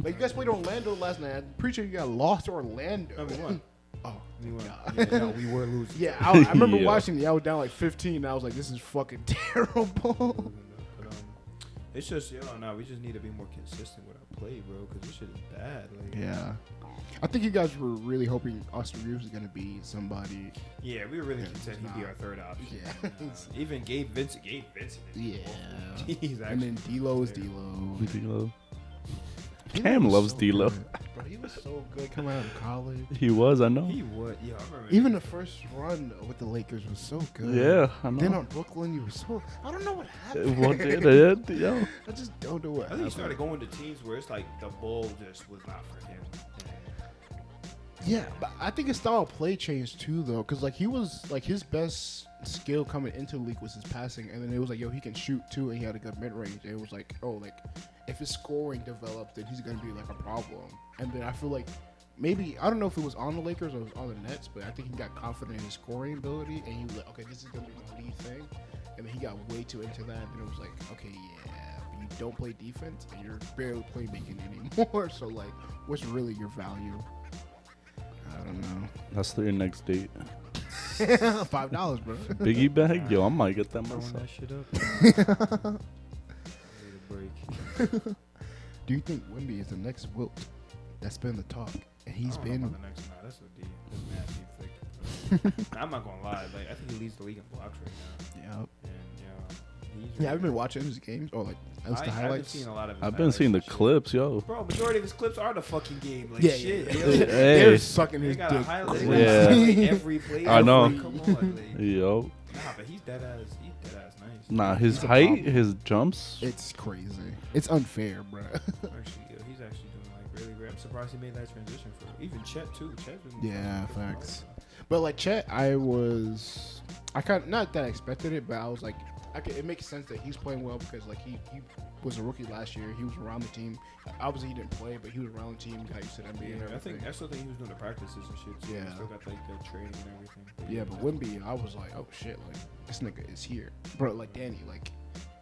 you guys played Orlando last night. I'm pretty sure you got lost to Orlando. We won. Oh, We won. God. Yeah, no, we were losing. Yeah, I remember Yeah. watching it. I was down like 15. And I was like, this is fucking terrible. But, it's just, we just need to be more consistent with our play, bro, because this shit is bad. Like, Yeah. I think you guys were really hoping Austin Reeves was going to be somebody. yeah, we were really Yeah, content it's he'd be not. our third option. Yeah. Even Gabe Vincent. is Yeah. awful. He's And actually then D'Lo is there. D'Lo. D-Lo. D'Lo Cam was loves so D'Lo. good. Bro, he was so good coming out of college. He was, I know. He would. Yeah, I remember. Even the first run with the Lakers was so good. Yeah, I know. Then on Brooklyn, you were so. I don't know what happened. What did yo? I just don't know what I think he happened. started going to teams where it's like the ball just was not for him. Yeah, but I think his style of play changed too, though, because like he was like his best skill coming into the league was his passing, and then it was like, yo, he can shoot too, and he had a good mid range. It was like, oh, like if his scoring develops, then he's gonna be like a problem. And then I feel like maybe I don't know if it was on the Lakers or it was on the Nets, but I think he got confident in his scoring ability, and he was like, okay, this is gonna be my lead thing. And then he got way too into that, and then it was like, okay, yeah, but you don't play defense, and you're barely playmaking anymore. So like, what's really your value? I don't know. That's their next date. $5, bro. Biggie bag? Yo, I might get that Throwing myself. that shit up. Need a break. Do you think Wemby is the next Wilt? That's been the talk, and he's I don't know been. about the next one. That's a D. That's mad deep thick. I'm not gonna lie. Like, I think he leads the league in blocks right now. Yeah. And Yeah, I've been watching his games or like at least the I've highlights. seen a lot of. His I've been seeing the highlights and shit. clips, yo. Bro, majority of his clips are the fucking game. Like Yeah, shit. yeah. yo. Hey. They're sucking They his got a dick. highlight. crazy. They got Yeah. a highlight every play. I know. Come on, like, Yo. nah, but he's dead ass. He's dead ass nice. Nah, his He's a height, problem. his jumps. It's crazy. It's unfair, bro. Actually, yo, he's actually doing like really great. I'm surprised he made that transition for even Chet too. Chet was Yeah, fucking good facts. also. But like Chet, I kind of not that I expected it, but I was like, it makes sense that he's playing well because like he was a rookie last year. He was around the team. Obviously, he didn't play, but he was around the team. Got used to the NBA and Yeah, everything. I still think he was doing the practices and shit too. Yeah. He still got like the training and everything. Yeah, but Wemby, I was like, oh shit, like this nigga is here, bro. Like Danny, like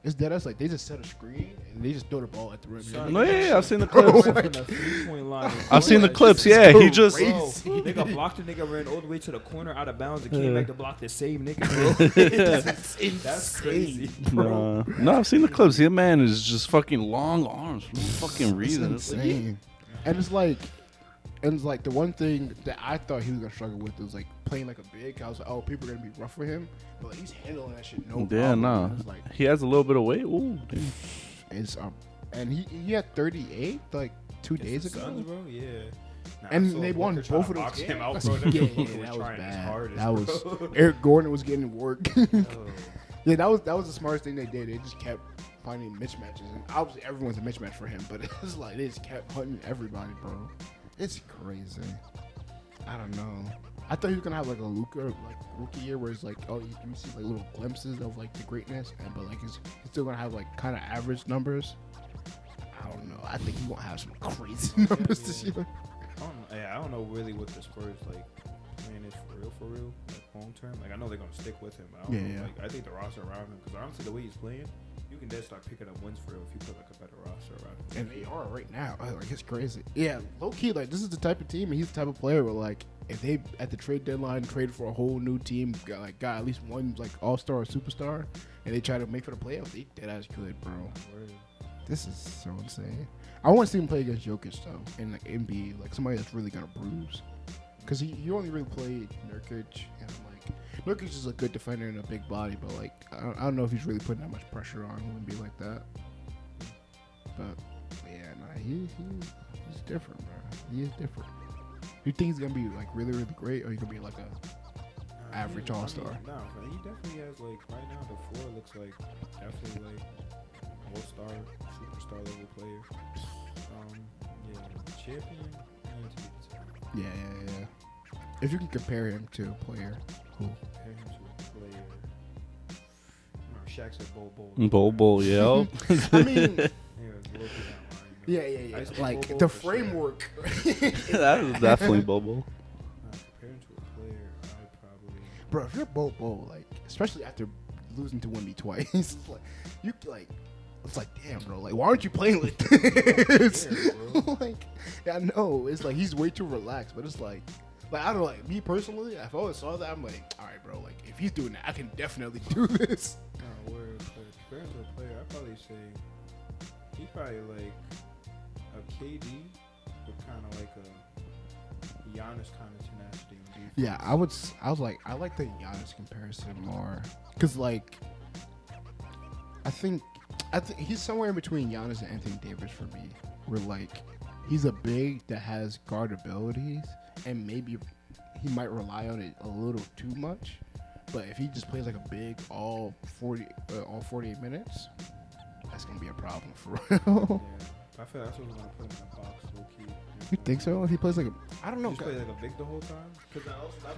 it's dead. Us like they just set a screen and they just throw the ball at the rim. Son, No, yeah, I've seen the Bro, clips. From the 3-point line. I've seen the Bro, clips. this is Yeah, he just. crazy. Bro, nigga blocked the nigga, ran all the way to the corner out of bounds and came Yeah. back to block the same nigga. Bro. That's crazy. No, I've seen the clips. Your man is just fucking long arms for no fucking It's reason. It's like, insane. And it's like the one thing that I thought he was gonna struggle with was like playing like a big. I was like, oh, people are gonna be rough for him, but like, he's handling that shit no yeah, problem. nah. It's like He has a little bit of weight. Ooh, damn. it's and he had 38 like 2 days It's the ago. Suns, bro. Yeah. Nah, I And saw they won Booker try both to of those box games. him out, That's- bro. That yeah, Booker that was was trying his bad. hardest, That was bro. Eric Gordon was getting work. Oh. Yeah, that was the smartest thing they did. They just kept finding mismatches, and obviously everyone's a mismatch for him. But it's like they just kept hunting everybody, bro. It's crazy. I don't know. I thought he was gonna have like a Luka like rookie year where it's like, oh, you see like little glimpses of like the greatness, but like he's still gonna have like kind of average numbers. I don't know. I think he won't have some crazy numbers this year. I don't know really what the Spurs like plan is for real, like long term. Like I know they're gonna stick with him, but I don't know. Yeah. Like I think the roster around him, because honestly, the way he's playing, you can then start picking up wins for real if you put like a better roster around him. And they are right now. Like it's crazy. Yeah, low key. Like this is the type of team, and he's the type of player where like if they at the trade deadline trade for a whole new team, got at least one like all star or superstar, and they try to make for the playoffs, they dead ass good, bro. Word. This is so insane. I want to see him play against Jokic though, and like Embiid, like somebody that's really gonna bruise, because you only really played Nurkic, and I'm like, Nurkic's just a good defender and a big body, but like I don't know if he's really putting that much pressure on Wemby like that. But yeah, nah, he's different, bro. He is different. You think he's gonna be like really, really great, or he gonna be like a average all-star? No, he definitely has like right now the floor looks like definitely like all-star, superstar level player. Yeah, champion. Yeah. If you can compare him to a player, who? Compare him to a player. Shaq said Bobo, yeah. I mean, yeah. Like the framework. That was definitely Bobo. Compared to a player, I probably. Bro, if you're Bobo, like especially after losing to Wemby twice, like you like. It's like, damn, bro. Like, why aren't you playing like this? Yeah, like, yeah, I know. It's like he's way too relaxed, but it's like I don't know. Like me personally, if I always saw that, I'm like, all right, bro. Like, if he's doing that, I can definitely do this. No, where compared to a player, I'd probably say he probably like a KD, but kind of like a Giannis kind of tenacity. Yeah, I was like, I like the Giannis comparison more, cause like, I think he's somewhere in between Giannis and Anthony Davis for me. Where like he's a big that has guard abilities, and maybe he might rely on it a little too much. But if he just plays like a big all 48 minutes, that's gonna be a problem for real. Yeah, I feel that's what we're gonna put him in the box, low key. You think so? If he plays like I don't know. Just play like a big the whole time?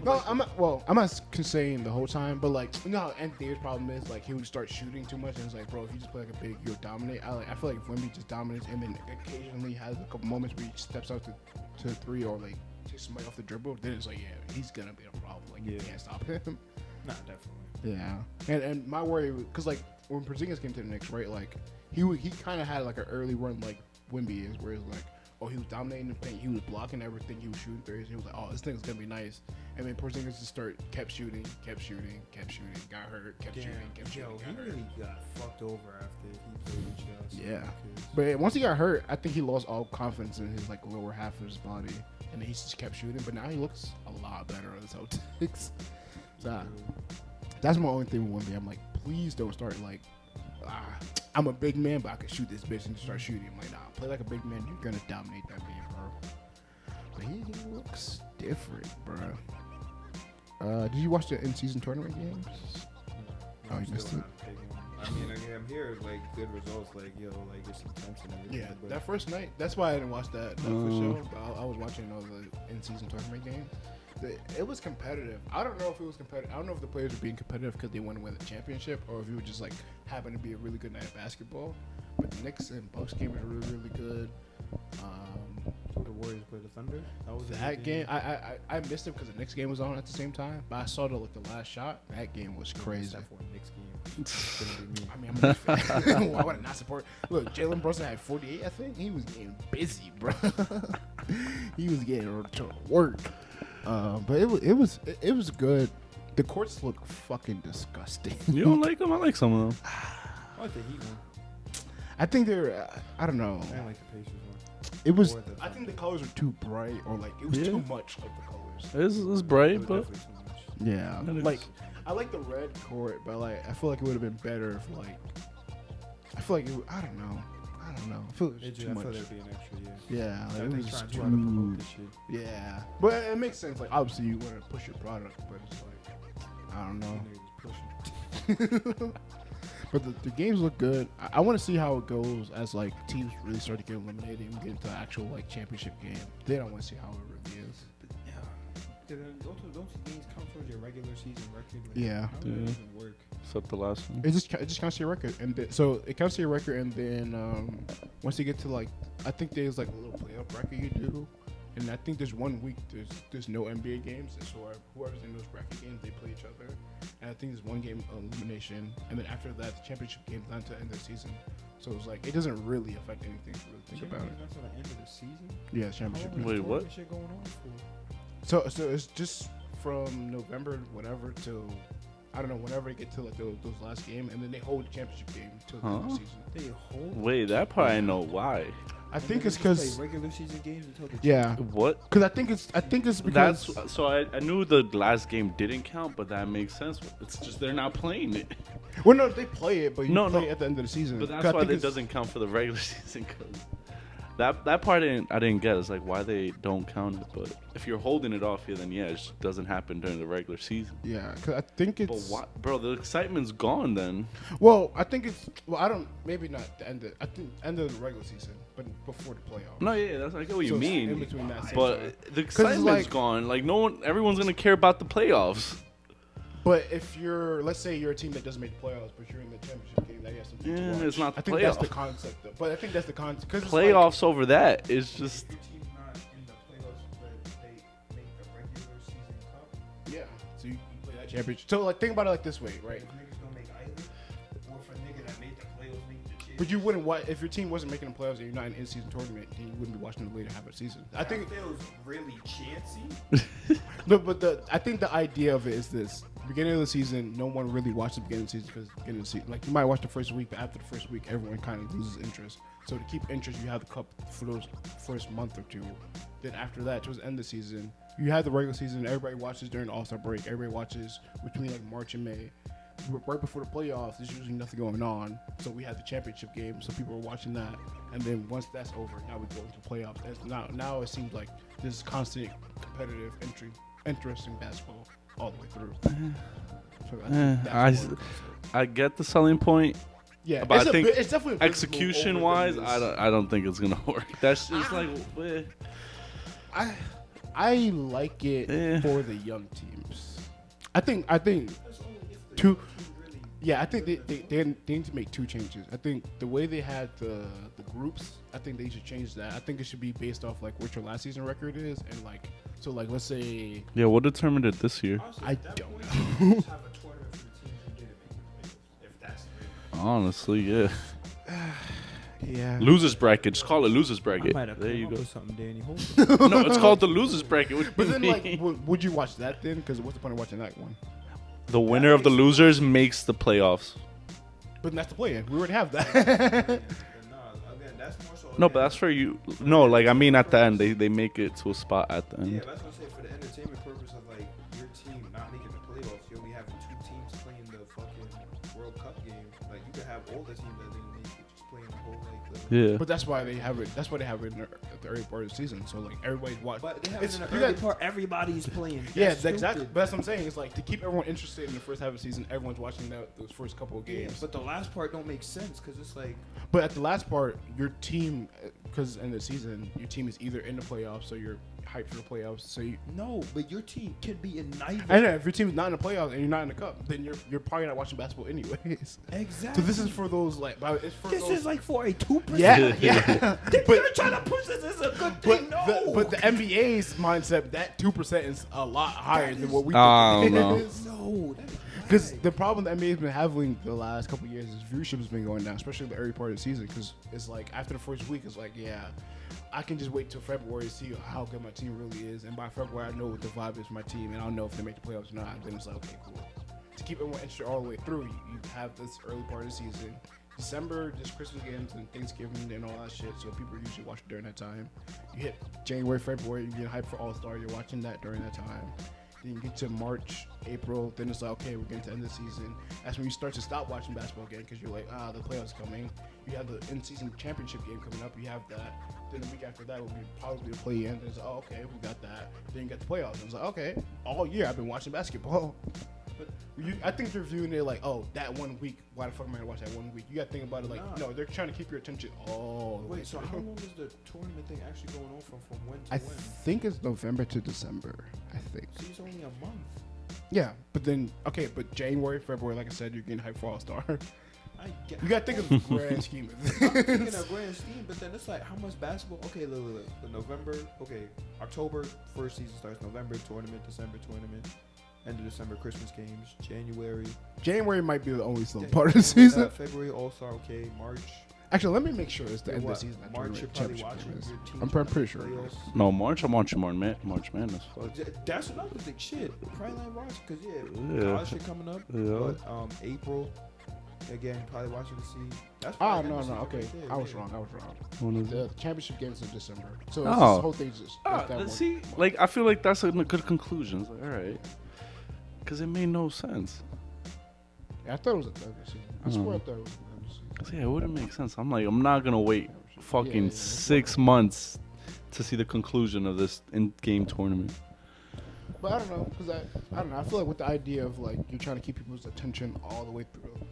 No, I'm not. Well, I'm not saying the whole time, but like, you know how Anthony Davis' problem is, like he would start shooting too much, and it's like, bro, if you just play like a big, you'll dominate. I feel like Wemby just dominates, and then occasionally has a couple moments where he steps out to three or like takes somebody off the dribble. Then it's like, yeah, he's gonna be a problem. Like you can't stop him. Nah, definitely. Yeah, and my worry, because like when Porzingis came to the Knicks, right, like he kind of had like an early run like Wemby is, where it's like, oh, he was dominating the paint, he was blocking everything, he was shooting threes, he was like, oh, this thing's gonna be nice. And then Porzingis just kept shooting, got hurt, kept shooting. He really got fucked over after he played with Chelsea. Yeah, but once he got hurt, I think he lost all confidence in his like lower half of his body, and then he just kept shooting. But now he looks a lot better on the Celtics. So that's my only thing with Wemby. I'm like, please don't start like, I'm a big man, but I can shoot this bitch and just start shooting. I'm like, nah, play like a big man. You're gonna dominate that man, bro. But he looks different, bro. Did you watch the in-season tournament games? No, you missed it. I mean, I'm here like good results, like like it's intense and everything. Yeah, that first night. That's why I didn't watch that for show. But I was watching all the in-season tournament games. It was competitive. I don't know if it was competitive. I don't know if the players were being competitive because they want to win the championship, or if it was just like happened to be a really good night of basketball. But the Knicks and Bucks game was really, really good. The Warriors played the Thunder. That was that game. I missed it because the Knicks game was on at the same time. But I saw the last shot. That game was crazy. Except for a Knicks game. It's gonna be me. I mean, I'm a Knicks fan. Why would I not support? Look, Jalen Brunson had 48. I think he was getting busy, bro. He was getting to work. But it was good. The courts look fucking disgusting. You don't like them? I like some of them. I like the Heat one. I think they're. I don't know. I like the Pacers one. It was. I think the colors were too bright, or like it was too much like the colors. It's bright, but yeah, like I like the red court, but like I feel like it would have been better if like I feel like I don't know. I feel it was too much. I feel there'd be an extra, yeah, like I it was trying too. to promote this shit. Yeah, but it makes sense. Like obviously you want to push your product, but it's like I don't know. But the games look good. I want to see how it goes as like teams really start to get eliminated and get into the actual like championship game. Then I want to see how it really is. But yeah, don't games count towards your regular season record? Like, yeah. How does it even work? Except the last one. It just counts your record, and so it counts your record, and then once you get to like, I think there's like a little playoff bracket you do, and I think there's 1 week there's no NBA games, and so whoever's in those bracket games they play each other, and I think there's 1 game elimination, and then after that the championship game's not until the end of the season, so it's like it doesn't really affect anything if you really think about it. Not until the end of the season. Yeah, championship. Wait, what? Shit going on for? So it's just from November whatever till I don't know whenever they get to like those last game, and then they hold the championship game till the end of the season. They hold. Wait, that part I know why. I think it's Play because regular season games until the yeah, What? because I think it's because That's so I knew the last game didn't count, but that makes sense. It's just they're not playing it. well, no, they play it, but you No, play no. it at the end of the season. But 'Cause that's I why think it it's- doesn't count for the regular season. Cause that part I didn't get. It's like why they don't count it. But if you're holding it off here, then yeah, it just doesn't happen during the regular season. Yeah, because I think But it's. what, bro? The excitement's gone then. Well, I think it's. Well, I don't. Maybe not the end. I think end of the regular season, but before the playoffs. No, yeah, that's I get what So you it's mean. in between that same time. But the 'Cause it's excitement's like- gone. Like no one, everyone's gonna care about the playoffs. But if you're, let's say you're a team that doesn't make the playoffs, but you're in the championship game, that you have something to Yeah, watch. it's not the I think that's the playoff. concept. Though. But I think that's the concept. Cause Playoffs over that is just. If your team's not in the playoffs, but they make the regular season cup, It's like, yeah. So you play that championship. So like, think about it like this way, right? if niggas don't make either, or if a nigga that made the playoffs make the championship. But you wouldn't watch if your team wasn't making the playoffs and you're not in in-season tournament. Then you wouldn't be watching the later half of the season. I think. feels really chancy. No, but I think the idea of it is this: beginning of the season, no one really watched the beginning of the season because beginning of the season, like you might watch the first week, but after the first week, everyone kind of loses interest. So to keep interest, you have the cup for those first month or two. Then after that, towards the end of the season, you have the regular season. Everybody watches during the All-Star break. Everybody watches between like March and May. Right before the playoffs, there's usually nothing going on. So we have the championship game, so people are watching that. And then once that's over, now we go into playoffs. Now it seems like this constant competitive interesting basketball all the way through. So I think that's more the concept. I get the selling point. Yeah, But it's I think it's definitely visible execution over wise, than I don't think it's gonna work. That's just like I like it Eh. for the young teams. I think two. Yeah, I think they need to make two changes. I think the way they had the groups, I think they should change that. I think it should be based off like what your last season record is, and like so like let's say yeah. What determined it this year? I don't know. Just have a tournament for the teams who didn't make the playoffs, if that's the Honestly, yeah. Yeah. Losers bracket. Just call it losers I bracket. might have There come you up go. with something, Danny. Hold on. No, it's called the losers bracket. What do But you then, mean? like, would you watch that then? Because what's the point of watching that one? The winner of the losers makes the playoffs. But that's the play-in. We already have that. Nah, again, that's more so. No, but that's for you. No, like I mean, at the end, they make it to a spot at the Yeah, end. that's what I'm saying. For the entertainment purpose of like your team not making the playoffs, you only have two teams playing the fucking World Cup game. Like you could have all the teams that didn't make it just playing the whole like the. Yeah. But that's why they have it. That's why they have it in the early part of the season. So like everybody's watching. But they have It's- it in you the early got- part. Everybody's playing. Yeah, That's exactly. stupid. But that's what I'm saying. It's like to keep everyone interested in the first half of the season. Everyone's watching those first couple of Yeah, games. but the last part don't make sense because it's like But at the last part, your team, because in the season, your team is either in the playoffs, so you're hyped for the playoffs. So you, no, but your team can be in neither. I know if your team's not in the playoffs and you're not in the cup, then you're probably not watching basketball anyways. Exactly. So this is for those like, it's for This those. is like for a 2%. Yeah, yeah. But but you're trying to push this as a good thing. but the NBA's mindset, that 2% is a lot higher than what we I think don't it know. is. no, that is Because right. the problem the NBA has been having the last couple of years is viewership has been going down, especially the early part of the season. Because it's like after the first week, it's like, yeah, I can just wait till February to see how good my team really is, and by February I know what the vibe is for my team, and I'll know if they make the playoffs or not. Then it's like, okay, cool. To keep everyone interested all the way through, you have this early part of the season. December, just Christmas games and Thanksgiving and all that shit. So people usually watch during that time. You hit January, February, you get hyped for All Star. You're watching that during that time. Then you get to March, April. Then it's like, okay, we're getting to the end of the season. That's when you start to stop watching basketball again because you're like, the playoffs coming. You have the in-season championship game coming up. You have that. Then the week after that will be probably the play-in. Then it's like, oh, okay, we got that. Then you got the playoffs. And it's like, okay, all year I've been watching basketball. But I think they're viewing it like, oh, that 1 week. Why the fuck am I gonna watch that 1 week? You got to think about it like, Nah. no, they're trying to keep your attention all the way Wait, so through. how long is the tournament thing actually going on from when to I when? think it's November to December. I think. See, it's only a month. Yeah, but then okay, but January, February, like I said, you're getting hyped for All Star. I get. You gotta think of the grand scheme of I'm thinking things. of grand scheme, but then it's like how much basketball? Okay, look. The November. Okay, October first season starts. November tournament, December tournament, end of December Christmas games, January. January might be the only slow Yeah, part of the season. February All Star. Okay, March. Actually, let me make sure it's the Yeah, end of what? the season. that March, you're tournament probably championship watching. game is. Your team I'm trying to pretty make sure. it is. playoffs. No, March. I'm watching March Madness. Fuck. That's another thing. Shit, probably like watch because Yeah. college shit coming up. Yeah. But April, Again, probably watching to see. That's Oh probably no, end of okay. season right there, I was yeah. wrong. When is The it? championship games in December. So Oh. this whole thing's just that Let's one. see, like I feel like that's a good conclusion. It's like, all right, because it made no sense. Yeah, I thought it was a third season. I swear I thought it was a third season. 'Cause, yeah, it wouldn't make sense. I'm like, I'm not gonna wait fucking Yeah. 6 months to see the conclusion of this in-game tournament. But I don't know, because I don't know. I feel like with the idea of like you're trying to keep people's attention all the way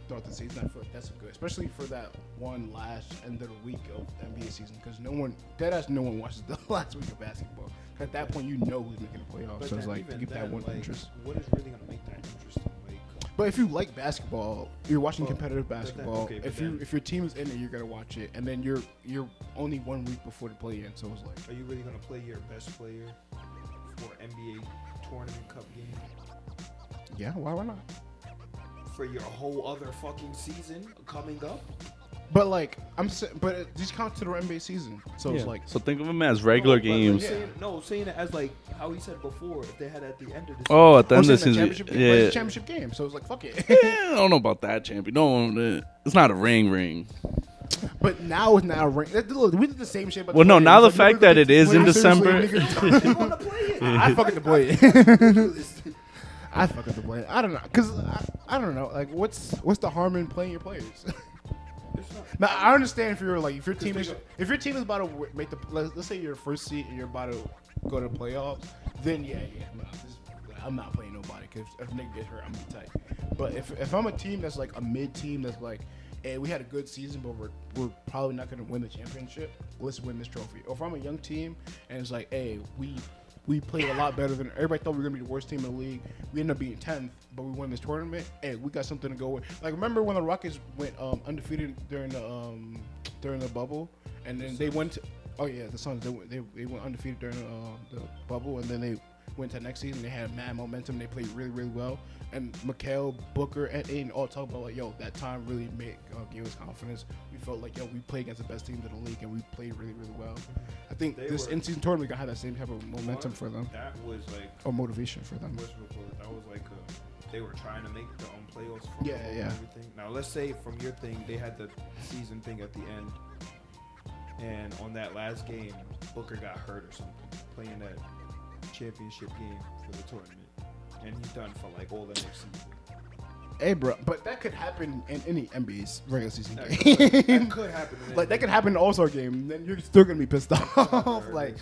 throughout the season, I feel like that's good, especially for that one last end of the week of the NBA season, because no one watches the last week of basketball. At that point, you know who's making the playoffs, so it's like to keep that one interest. What is really gonna make that interesting? Like, But if you like basketball, you're watching Well, competitive but then- basketball. okay, but if then- your team is in it, you're gonna watch it, and then you're only 1 week before the play-in, so it's like. are you really gonna play your best player for NBA tournament cup game Yeah, why not? for your whole other fucking season coming up? But like but it just counts to the NBA season, so it's Yeah. like. So think of them as regular No, but games. saying it as like how he said before. If they had at the end of the Oh, at the Oh, end so of the it's a season, championship game, but yeah. it's a championship game, so it's like fuck it. Yeah, I don't know about that champion. No, it's not a ring. But now it's not a ring. Look, we did the same shit. But Well, no, now the fact that it is in December. I fucking the play. I fucking the play. I don't know, cause I don't know. Like, what's the harm in playing your players? Now I understand if your team is about to make the let's say your first seed and you're about to go to the playoffs, then yeah, I'm not playing nobody because if nigga gets hurt, I'm gonna be tight. But if I'm a team that's like a mid team that's like, hey, we had a good season, but we're probably not gonna win the championship. Let's win this trophy. Or if I'm a young team and it's like, hey, we played a lot better than everybody thought we were gonna be the worst team in the league. We ended up being 10th, but we won this tournament. Hey, we got something to go with. Like, remember when the Rockets went undefeated during the bubble, and then they went to the Suns. They went undefeated during the bubble, and then they went to the next season. They had mad momentum. They played really, really well. And Mikal, Booker, and Aiden all talk about like, yo, that time really gave us confidence. We felt like, yo, we played against the best teams in the league, and we played really, really well. I think this in-season tournament gonna have that same type of momentum for them, That was like or motivation for them. that was like they were trying to make their own playoffs. From Yeah. everything. Now let's say from your thing, they had the season thing at the end, and on that last game, Booker got hurt or something playing that championship game for the tournament, and he's done for like all the next season. Hey, bro, but that could happen in any NBA's regular season That game. could happen. In Like that could happen in the All-Star game. Then you're still gonna be pissed off. Like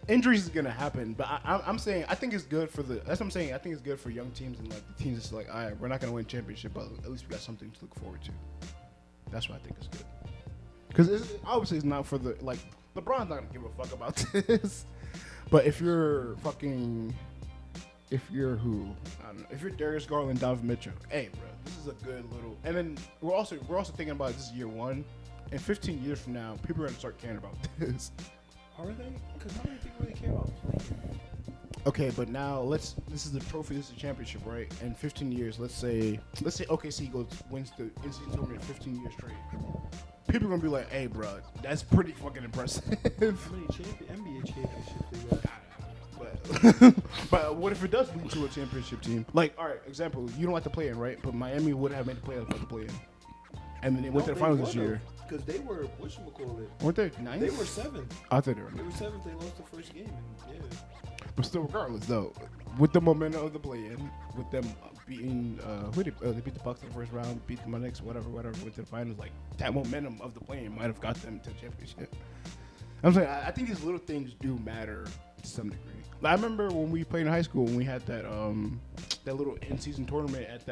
injuries is gonna happen. But I'm saying I think it's good for that's what I'm saying. I think it's good for young teams and like the teams that's like, all right, we're not gonna win championship, but at least we got something to look forward to. That's what I think is good. Because obviously it's not for the like LeBron's not gonna give a fuck about this. But if you're who? I don't know. If you're Darius Garland, Donovan Mitchell, hey, bro, this is a good little. And then we're also thinking about this is year one. And 15 years from now, people are gonna start caring about this. Are they? Because how many people really care about playing? Okay, but now this is the trophy, this is the championship, right? In 15 years, let's say OKC wins the in-season tournament 15 years straight. People are gonna be like, hey, bro, that's pretty fucking impressive. How many NBA championships they got? But what if it does lead to a championship team? Like, all right, example, you don't like to play in, right? But Miami would have made the playoffs to play in. And then they went to the finals this year. Because they were, whatchamacallit? Weren't they ninth? They were 7th. I thought they were They ninth. were 7th. They lost the first game. And But still, regardless, though, with the momentum of the play-in, with them beating, they beat the Bucks in the first round, beat the Knicks, whatever, went to the finals. Like that momentum of the play-in might have got them to the championship. I'm saying, I think these little things do matter to some degree. Like, I remember when we played in high school, when we had that little in-season tournament at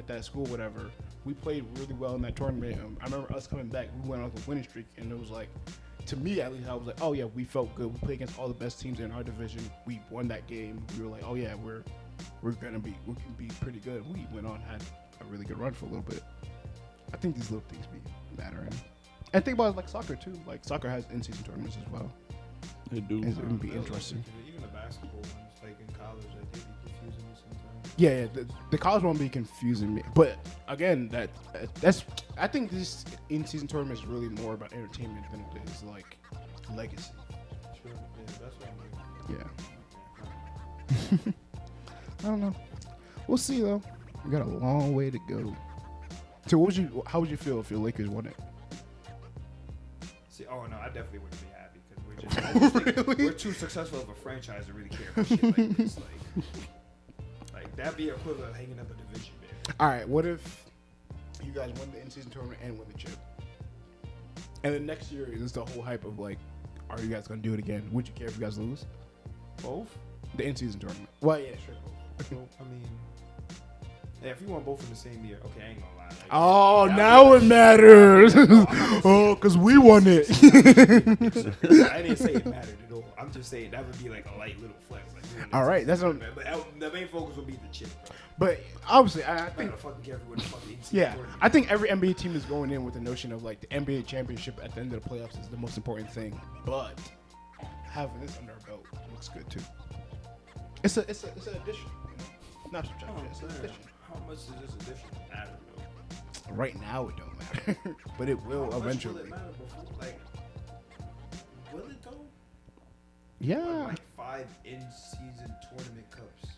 that school, whatever. We played really well in that tournament. I remember us coming back. We went on a winning streak, and it was like, to me at least, I was like, oh yeah, we felt good. We played against all the best teams in our division. We won that game. We were like, oh yeah, we can be pretty good. We went on, had a really good run for a little bit. I think these little things be mattering. And think about it like soccer too. Like soccer has in-season tournaments as well. They do. It would be interesting. even the basketball ones, like in college, I think be confusing me sometimes. Yeah, the college one be confusing me. But again, that's I think this in-season tournament is really more about entertainment than it is like legacy. Sure. Yeah, that's what I'm like. Yeah. I don't know. We'll see though. We got a long way to go. So how would you feel if your Lakers won it? See, oh no, I definitely wouldn't be happy because I just think we're too successful of a franchise to really care about shit like this. Like that'd be equivalent of hanging up a division, man. All right, what if you guys won the in-season tournament and win the chip, and then next year is the whole hype of like, are you guys gonna do it again? Would you care if you guys lose Both? the in-season tournament? Well, yeah, sure. Well, I mean, yeah, if you want both in the same year, okay, I ain't gonna lie. Like, Oh, now it matters. Oh, because we won it. I didn't say it mattered at all. I'm just saying that would be like a light little flex. Like, All right, that's what. But the main focus would be the chip, bro. But obviously, I I think. don't fucking care if we win the fucking in-season Yeah, tournament. I think every NBA team is going in with the notion of like the NBA championship at the end of the playoffs is the most important thing. But having this under our belt looks good too. It's an addition, not subtraction. It's an addition. How much does this addition matter, though? Right now, it don't matter, but it will How much eventually. will it matter before? Like, will it though? Yeah. Like 5 in-season tournament cups.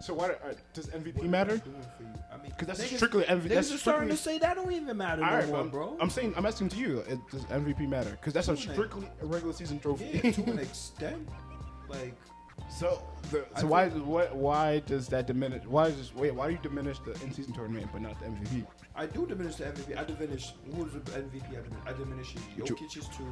So why does What MVP am matter? I doing for you? I mean, Because that's niggas- strictly MVP. Niggas That's are starting to strictly. say that don't even matter All no right, more, but bro. I'm asking to you. Does MVP matter? Because that's a To an strictly a regular season trophy. Yeah, to an extent. Like, So I why does that diminish? Why do you diminish the in-season tournament but not the MVP? I do diminish the MVP. I diminish who was the MVP. I diminish Jokic's too.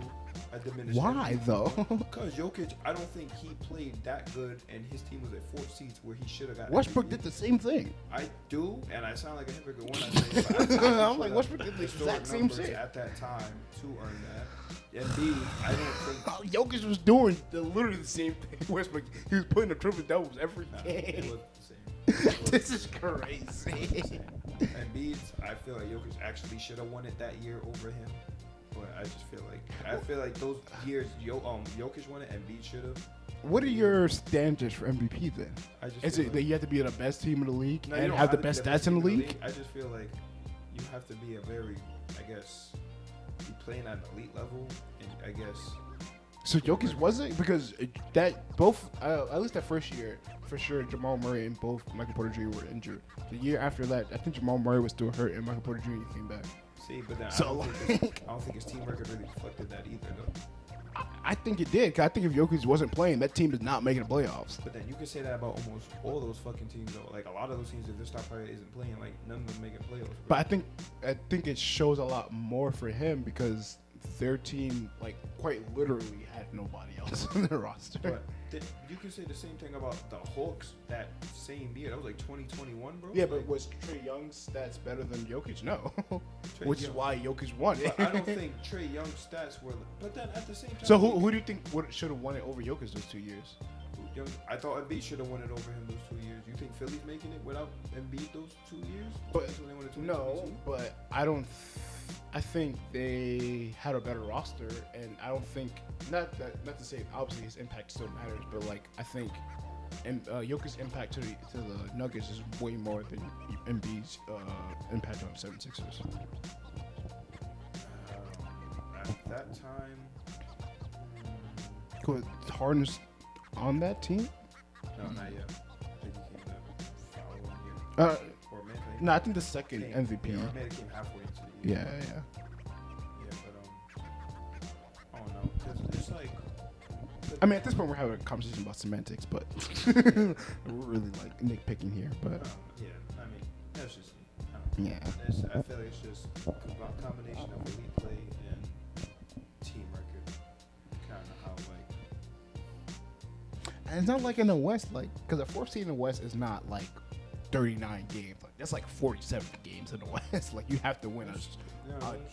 I diminish. Why though? Because Jokic, I don't think he played that good, and his team was at 4th seeds where he should have got. Westbrook MVP. did the same thing. I do, and I sound like a hypocrite when I say. But I'm like, Westbrook did the historic exact same numbers shit. at that time to earn that. Embiid, I don't think. Oh, Jokic was doing literally the same thing. Westbrook, he was putting up triple doubles every Nah, it game. was the same. This is crazy. Embiid, I feel like Jokic actually should have won it that year over him. But I just feel like those years Jokic won it, Embiid should have. What are your standards for MVP then? I just Is feel it like- that you have to be the best team in the league No, you and don't have the to be best stats in the team league? I just feel like you have to be a very, I guess, be playing at an elite level, and I guess. So Jokic wasn't because that both at least that first year for sure Jamal Murray and both Michael Porter Jr. were injured. The year after that, I think Jamal Murray was still hurt and Michael Porter Jr. came back. See, but then So, I don't think his team record really reflected that either, though. I think it did. 'Cause I think if Jokic wasn't playing, that team is not making the playoffs. But then you can say that about almost all those fucking teams, though. Like a lot of those teams, if their star player isn't playing, like none of them making playoffs. Bro. But I think it shows a lot more for him because their team, like, quite literally had nobody else on their roster. But you can say the same thing about the Hawks that same year. That was like 2021, bro. Yeah, but Like, was Trae Young's stats better than Jokic? No, Trae which is Young- why Jokic won it. But I don't think Trae Young's stats were. But then at the same time, So who do you think should have won it over Jokic those 2 years? I thought Embiid should have won it over him those 2 years. You think Philly's making it without Embiid those 2 years? But That's when they won it no, 2022? but I don't. I think they had a better roster, and I don't think not to say obviously his impact still matters, but like I think and Jokic's impact to the Nuggets is way more than Embiid's impact on 76ers. At that time, Cool. Harden's on that team? no, not yet. I think he came the following year. Or maybe. No, I think the second MVP. Yeah, or maybe it came halfway into the year. Yeah. Yeah, but I don't know, cause it's like. I mean, at this point, we're having a conversation about semantics, but we're really like nitpicking here. But Yeah, I mean, that's just me. I don't know. yeah, I feel like it's just a combination of elite play and team record. Kind of how like. and it's not like in the West, like because the fourth seed in the West is not like 39 games. Like that's like 47 games in the West. Like you have to win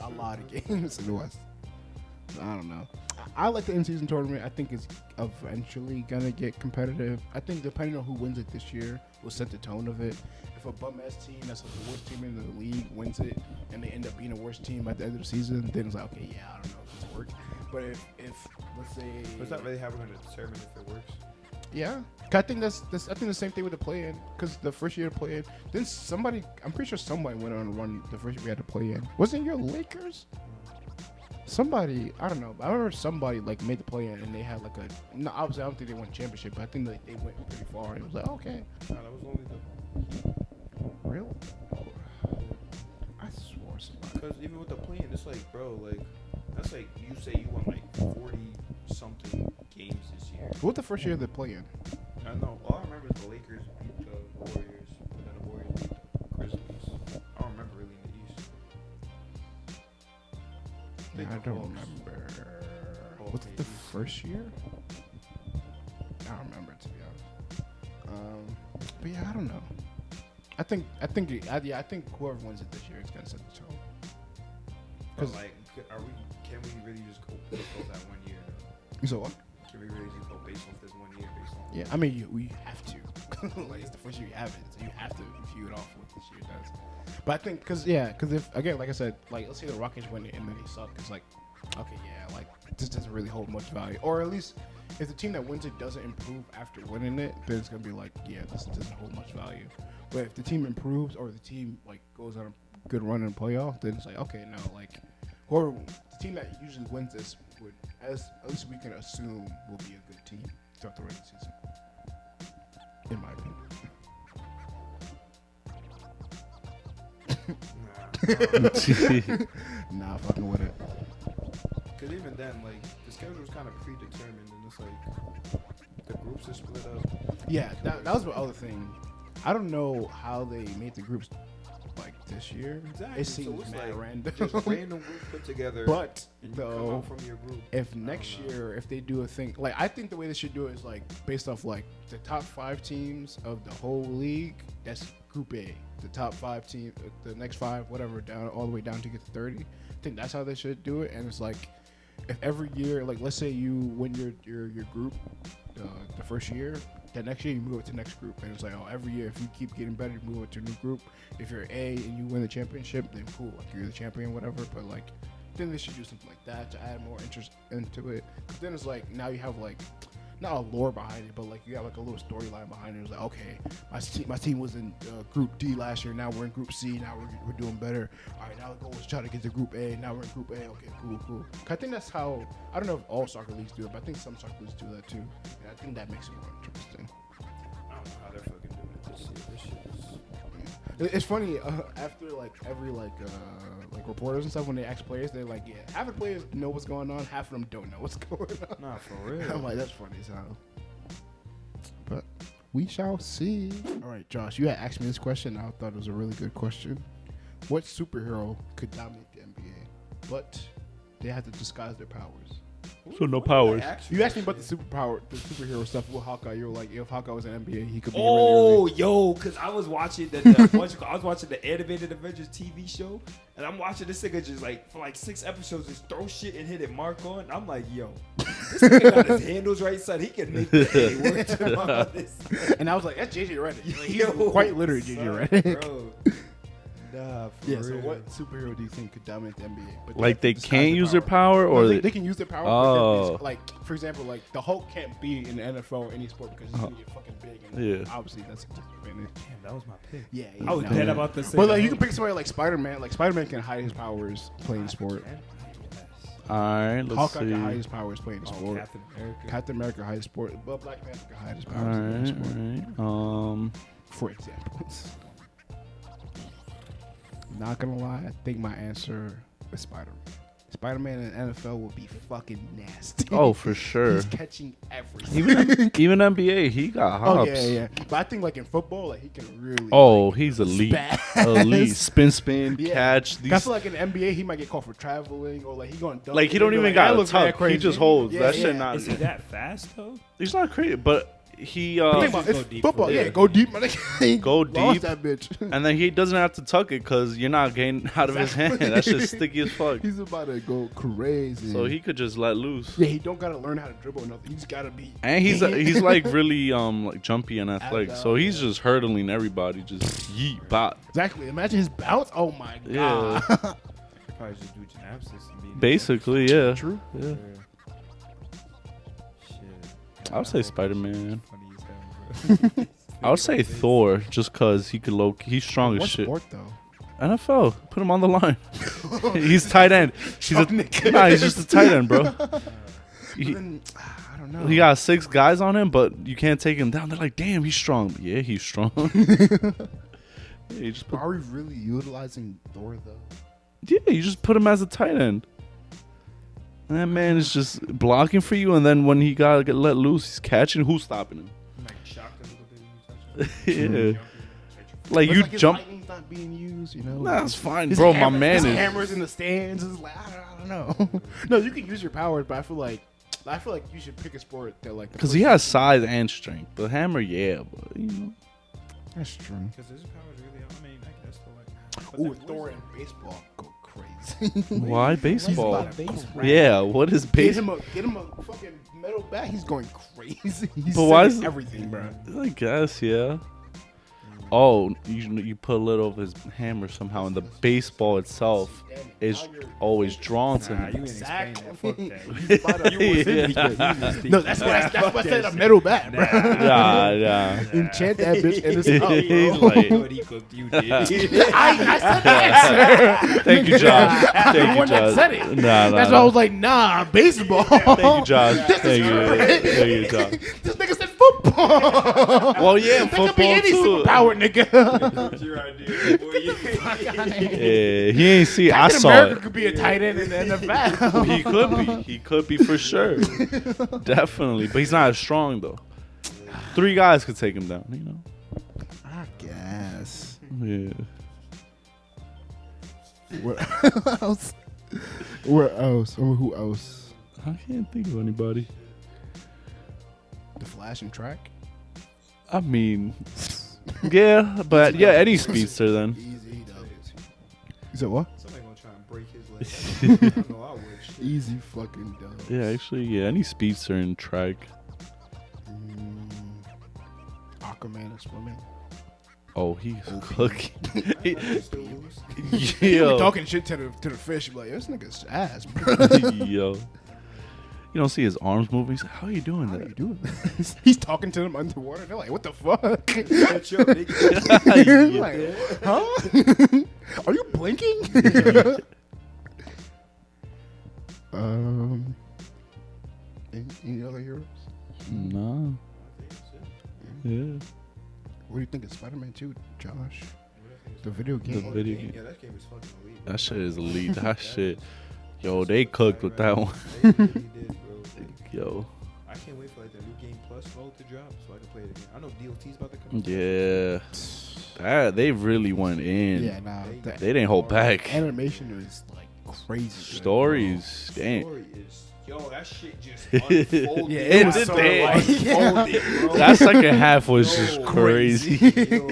a lot of games in the West. So, I don't know. I like the in-season tournament. I think it's eventually gonna get competitive. I think depending on who wins it this year will set the tone of it. If a bum-ass team that's like the worst team in the league wins it, and they end up being the worst team at the end of the season, then it's like, okay, yeah, I don't know if this works. But if let's say, But it's not really how we're going to determine if it works. yeah, 'cause I think that's I think the same thing with the play-in. Because the first year to play-in, then somebody, I'm pretty sure somebody went on a run the first year we had to play-in. Wasn't it your Lakers? Somebody, I don't know. I remember somebody like made the play-in and they had like a. No, obviously I don't think they won a championship, but I think they went pretty far. And it was like, okay, No, that was only the. real. horses. Because even with the play-in, it's like, bro, like that's like you say you won like 40 something games this year. What the first year they play in? I know. All I remember is the Lakers beat the Warriors, and then the Warriors beat the Grizzlies. I don't remember really in the East. I don't remember. Was it the first year? I don't remember, to be honest. But yeah, I don't know. I think whoever wins it this year is gonna set the tone. Because like, can we really just go based off that 1 year? You said what? Can we really just go based off this 1 year? Based on Yeah, I mean, we have to. Like, it's the first year you have it, so you have to view it off what this year does. But I think, because if, again, like I said, like, let's say the Rockets win it and then they suck, it's like, okay, yeah, like, this doesn't really hold much value. Or at least, if the team that wins it doesn't improve after winning it, then it's going to be like, yeah, this doesn't hold much value. But if the team improves or the team, like, goes on a good run in the playoff, then it's like, okay, no, like, whoever, the team that usually wins this would, at least we can assume, will be a good team throughout the regular season. In my opinion. Nah, fucking with it. Because even then, like, the schedule was kind of predetermined, and it's like the groups are split up. Yeah, that was the other thing. I don't know how they made the groups like this year. Exactly. It seems so mad like random. Just random groups put together. But and you come though, out from your group. if next year, if they do a thing, like I think the way they should do it is like based off like the top 5 teams of the whole league. That's Group A. The top 5 teams, the next 5, whatever, down all the way down to get to 30. I think that's how they should do it. And it's like, if every year, like let's say you win your group the first year, then next year you move it to the next group, and it's like, oh, every year if you keep getting better, you move it to a new group. If you're A and you win the championship, then cool, like you're the champion, whatever. But like, then they should do something like that to add more interest into it. Cause then it's like now you have like not a lore behind it, but like you got like a little storyline behind it. It's like, okay, my team was in Group D last year. Now we're in Group C. Now we're doing better. All right, now the goal is try to get to Group A. Now we're in Group A. Okay, cool. I think that's how. I don't know if all soccer leagues do it, but I think some soccer leagues do that too. And I think that makes it more interesting. I don't know how they're fucking doing it this year. This shit is. It's funny after like every like reporters and stuff, when they ask players, they're like, yeah, half the players know what's going on, half of them don't know what's going on. Nah, for real. I'm like, that's funny as hell. But we shall see. All right, Josh, you had asked me this question. I thought it was a really good question. What superhero could dominate the NBA, but they have to disguise their powers? So no powers. You asked me about the superhero stuff with Hawkeye. You were like, if Hawkeye was an NBA, he could be. Oh, really, really. yo, because I was watching I was watching the animated Avengers TV show, and I'm watching this nigga just like for like 6 episodes just throw shit and hit it mark on. And I'm like, yo, this nigga got his handles right, son. He can make the work tomorrow. And I was like, that's JJ Redick. Like, he's Yo, quite literally JJ Redick. Bro. Nah, for Yeah. real. So what superhero do you think could dominate the NBA? But Like they have to can't disguise use their power, or No, they can use their power. But Oh. then like for example, like the Hulk can't be in the NFL or any sport because he's gonna get fucking big. And Yeah. obviously that's a disadvantage. Damn, that was my pick. Yeah. I was no. dead about to say. But that. like you can pick somebody like Spider-Man. Like Spider-Man can hide his powers playing the sport. all right. Let's Hawkeye see. can hide his powers playing the Oh, sport. Captain America. Captain America hide his sport, but Black Panther can hide his All powers playing the right. sport. All right. For example. Not gonna lie, I think my answer is Spider-Man. Spider-Man in the NFL would be fucking nasty. Oh, for sure. He's catching everything. Even NBA, he got Oh hops. yeah. But I think like in football, like he can really. Oh, he's elite. spaz. Elite. Spin, Yeah. catch. I These, feel like in the NBA, he might get called for traveling or like he going to dunk. like he don't They'll be even like, "That got a looks mad tuck. He crazy." just holds. Yeah, That yeah. shit not. Is he that fast though? He's not crazy, but he But think Just about go it's deep football. for Yeah, real. go deep, man. He Go lost deep. that bitch. and then he doesn't have to tuck it because you're not getting out of his hand. That shit's sticky as fuck. He's about to go crazy. So he could just let loose. Yeah, he don't gotta learn how to dribble or nothing. He's gotta be. And he's like really like jumpy and athletic. So he's just hurdling everybody, just yeet bot. Exactly. Imagine his bounce. Oh my Yeah. god. Probably just do gymnastics and be Basically, yeah. True. Yeah. Shit. I would say Spider-Man. Funny as hell, bro. I would say Thor, just cause he could he's strong as What shit. sport though? NFL, put him on the line. He's tight end. He's he's just a tight end, bro. He, Then, I don't know. he got 6 guys on him, but you can't take him down. They're like, damn, he's strong. Yeah, he's strong. Yeah, he just put, Are we really utilizing Thor though? Yeah, you just put him as a tight end. And that man is just blocking for you, and then when he got to get let loose, he's catching. Who's stopping him? Like shocked a little bit when you touch it. Yeah. Like, But you it's his jump. lightning's not being used, you know. Nah, it's fine, His bro. hammer- My man his is. hammers in the stands. Is like I don't know. No, you can use your powers, but I feel like you should pick a sport that like. Because he has size and strength. The hammer, yeah, but you know. That's true. Because his powers really, I mean, I guess so, like. Ooh, Thor in baseball go crazy. Why baseball? about baseball. Yeah, what is baseball? Get him a fucking metal bat. He's going crazy. He's But why saying is- everything, bro? I guess, yeah. Oh, you put a little of his hammer somehow, and the baseball itself is always drawn to Nah, you him. ain't explain that. Fuck that. He's about to- Yeah. No, that's what I said. A metal bat, bro. Nah. Enchant that bitch and it's up, He's bro. like, What he cooked you did. I said the answer. thank you, Josh. Thank The you, one that Josh. said it. Nah. That's why I was like, nah, baseball. Thank you, Josh. This Thank is you. great. Thank you, Josh. This nigga said football. Well, yeah, That could be football any too. superpower, nigga. Your idea, boy. Yeah, he ain't see. I Captain saw America it. could be a tight end in the NFL. He could be. He could be for sure. Definitely. But he's not as strong though. 3 guys could take him down, you know. I guess. Yeah. What else? Where else? Or who else? I can't think of anybody. The Flash and track. I mean, yeah, but yeah, any speedster then. Easy though. You said what? Somebody gonna try and break his leg. I know I would. Shit. Easy fucking dub. Yeah, actually, yeah, any speedster in track. Aquaman and swimming. Oh, he's cooking. You Yo, talking shit to the fish. You're like, this nigga's ass, bro. yo. You don't see his arms moving. He's like, how are you doing How you that? doing this? He's talking to them underwater. They're like, what the fuck? Catch up, nigga. Like, huh? Are you blinking? Any other heroes? No. Yeah. What do you think of Spider-Man 2, Josh? The video game. The video game. Yeah, that game is fucking elite. That shit is elite. That shit. Yo, they cooked with that one. They really did, bro. Yo. I can't wait for like the new Game Plus mode to drop so I can play it again. I know DLT's about to come. Yeah. That, they really went in. Yeah, nah. The They didn't hold back. animation is like crazy. Stories. Damn. Story is, yo, that shit just unfolded. Yeah, it was did so that. like- Unfolded, bro. That second half was Yo, just crazy. Yo,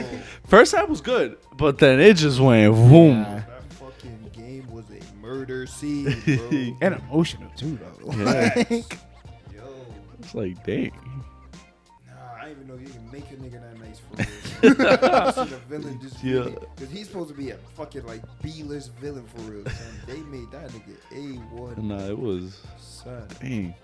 First half was good, but then it just went boom. Yeah. that fucking game was a murder scene, bro. And emotional too, though. Yeah. Like, Yo, It's like, dang. nah, I didn't even know you can make a nigga that nice for real. I seen a villain just Yeah. because he's supposed to be a fucking like B-list villain for real. Son. They made that nigga A1. Nah, it was, Son, dang.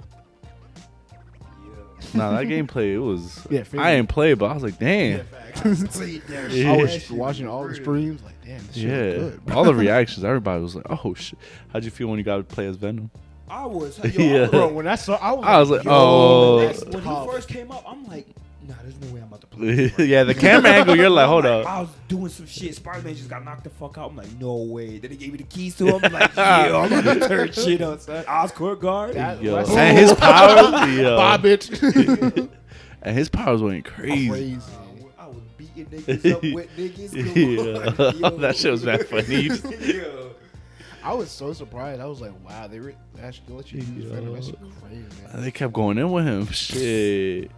yeah. Nah, that gameplay, it was, Yeah, I didn't play, but I was like, damn. Played that shit. Yeah. I was That shit watching all the real. streams, like, damn, this shit Yeah. is good. All the reactions, everybody was like, oh, shit. How'd you feel when you got to play as Venom? I was, Yeah. Bro, when I saw, I I was like, yo, oh. that's when tough. he first came up, I'm like, nah, there's no way I'm about to play this right Yeah, the camera angle, you're like, hold up. I was doing some shit. Spider-Man just got knocked the fuck out. I'm like, no way. Then they gave me the keys to him. I'm like, yeah, I'm gonna turn shit up, son. Oscar guard. That- Yo. that's- And his powers, yo. Bob it. And his powers went crazy. Crazy. I was beating niggas up with niggas. Come on, Yeah. yo. That shit was mad funny. Yo. I was so surprised. I was like, wow, they actually let you use Venom. That's crazy, man. They kept going in with him. Shit.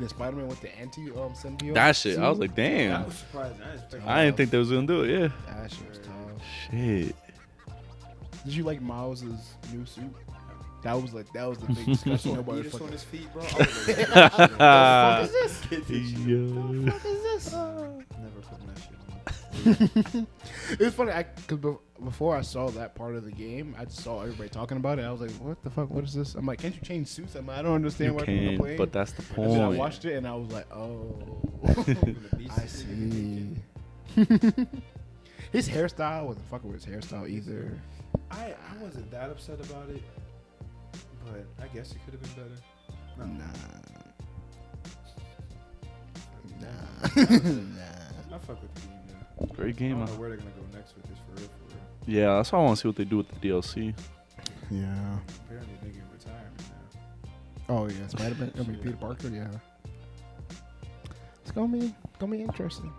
The Spider-Man with the anti-symbiote. That shit. I was like, I damn. was surprised. I expected I didn't think they was gonna do it. Yeah. That shit was tough. Shit. Did you like Miles' new suit? That was the big discussion. Nobody Adidas on fucking. his feet, bro. I was like, Yo. What is this? never putting that shit on. It was funny because before I saw that part of the game, I just saw everybody talking about it. I was like, "What the fuck? What is this?" I'm like, "Can't you change suits?" I'm like, "I don't understand You why people are can, playing." but that's the And then I point. watched it and I was like, "Oh, I see." His hairstyle wasn't fucking with his hairstyle either. I wasn't that upset about it, but I guess it could have been better. Nah. I fuck with the game, man. Great I game. don't Huh? know where they're gonna go next with this for real. Yeah, that's why I want to see what they do with the DLC. Yeah. Apparently they get retirement now. Oh yeah, Spider-Man. I mean Peter Parker. Yeah. It's gonna be interesting.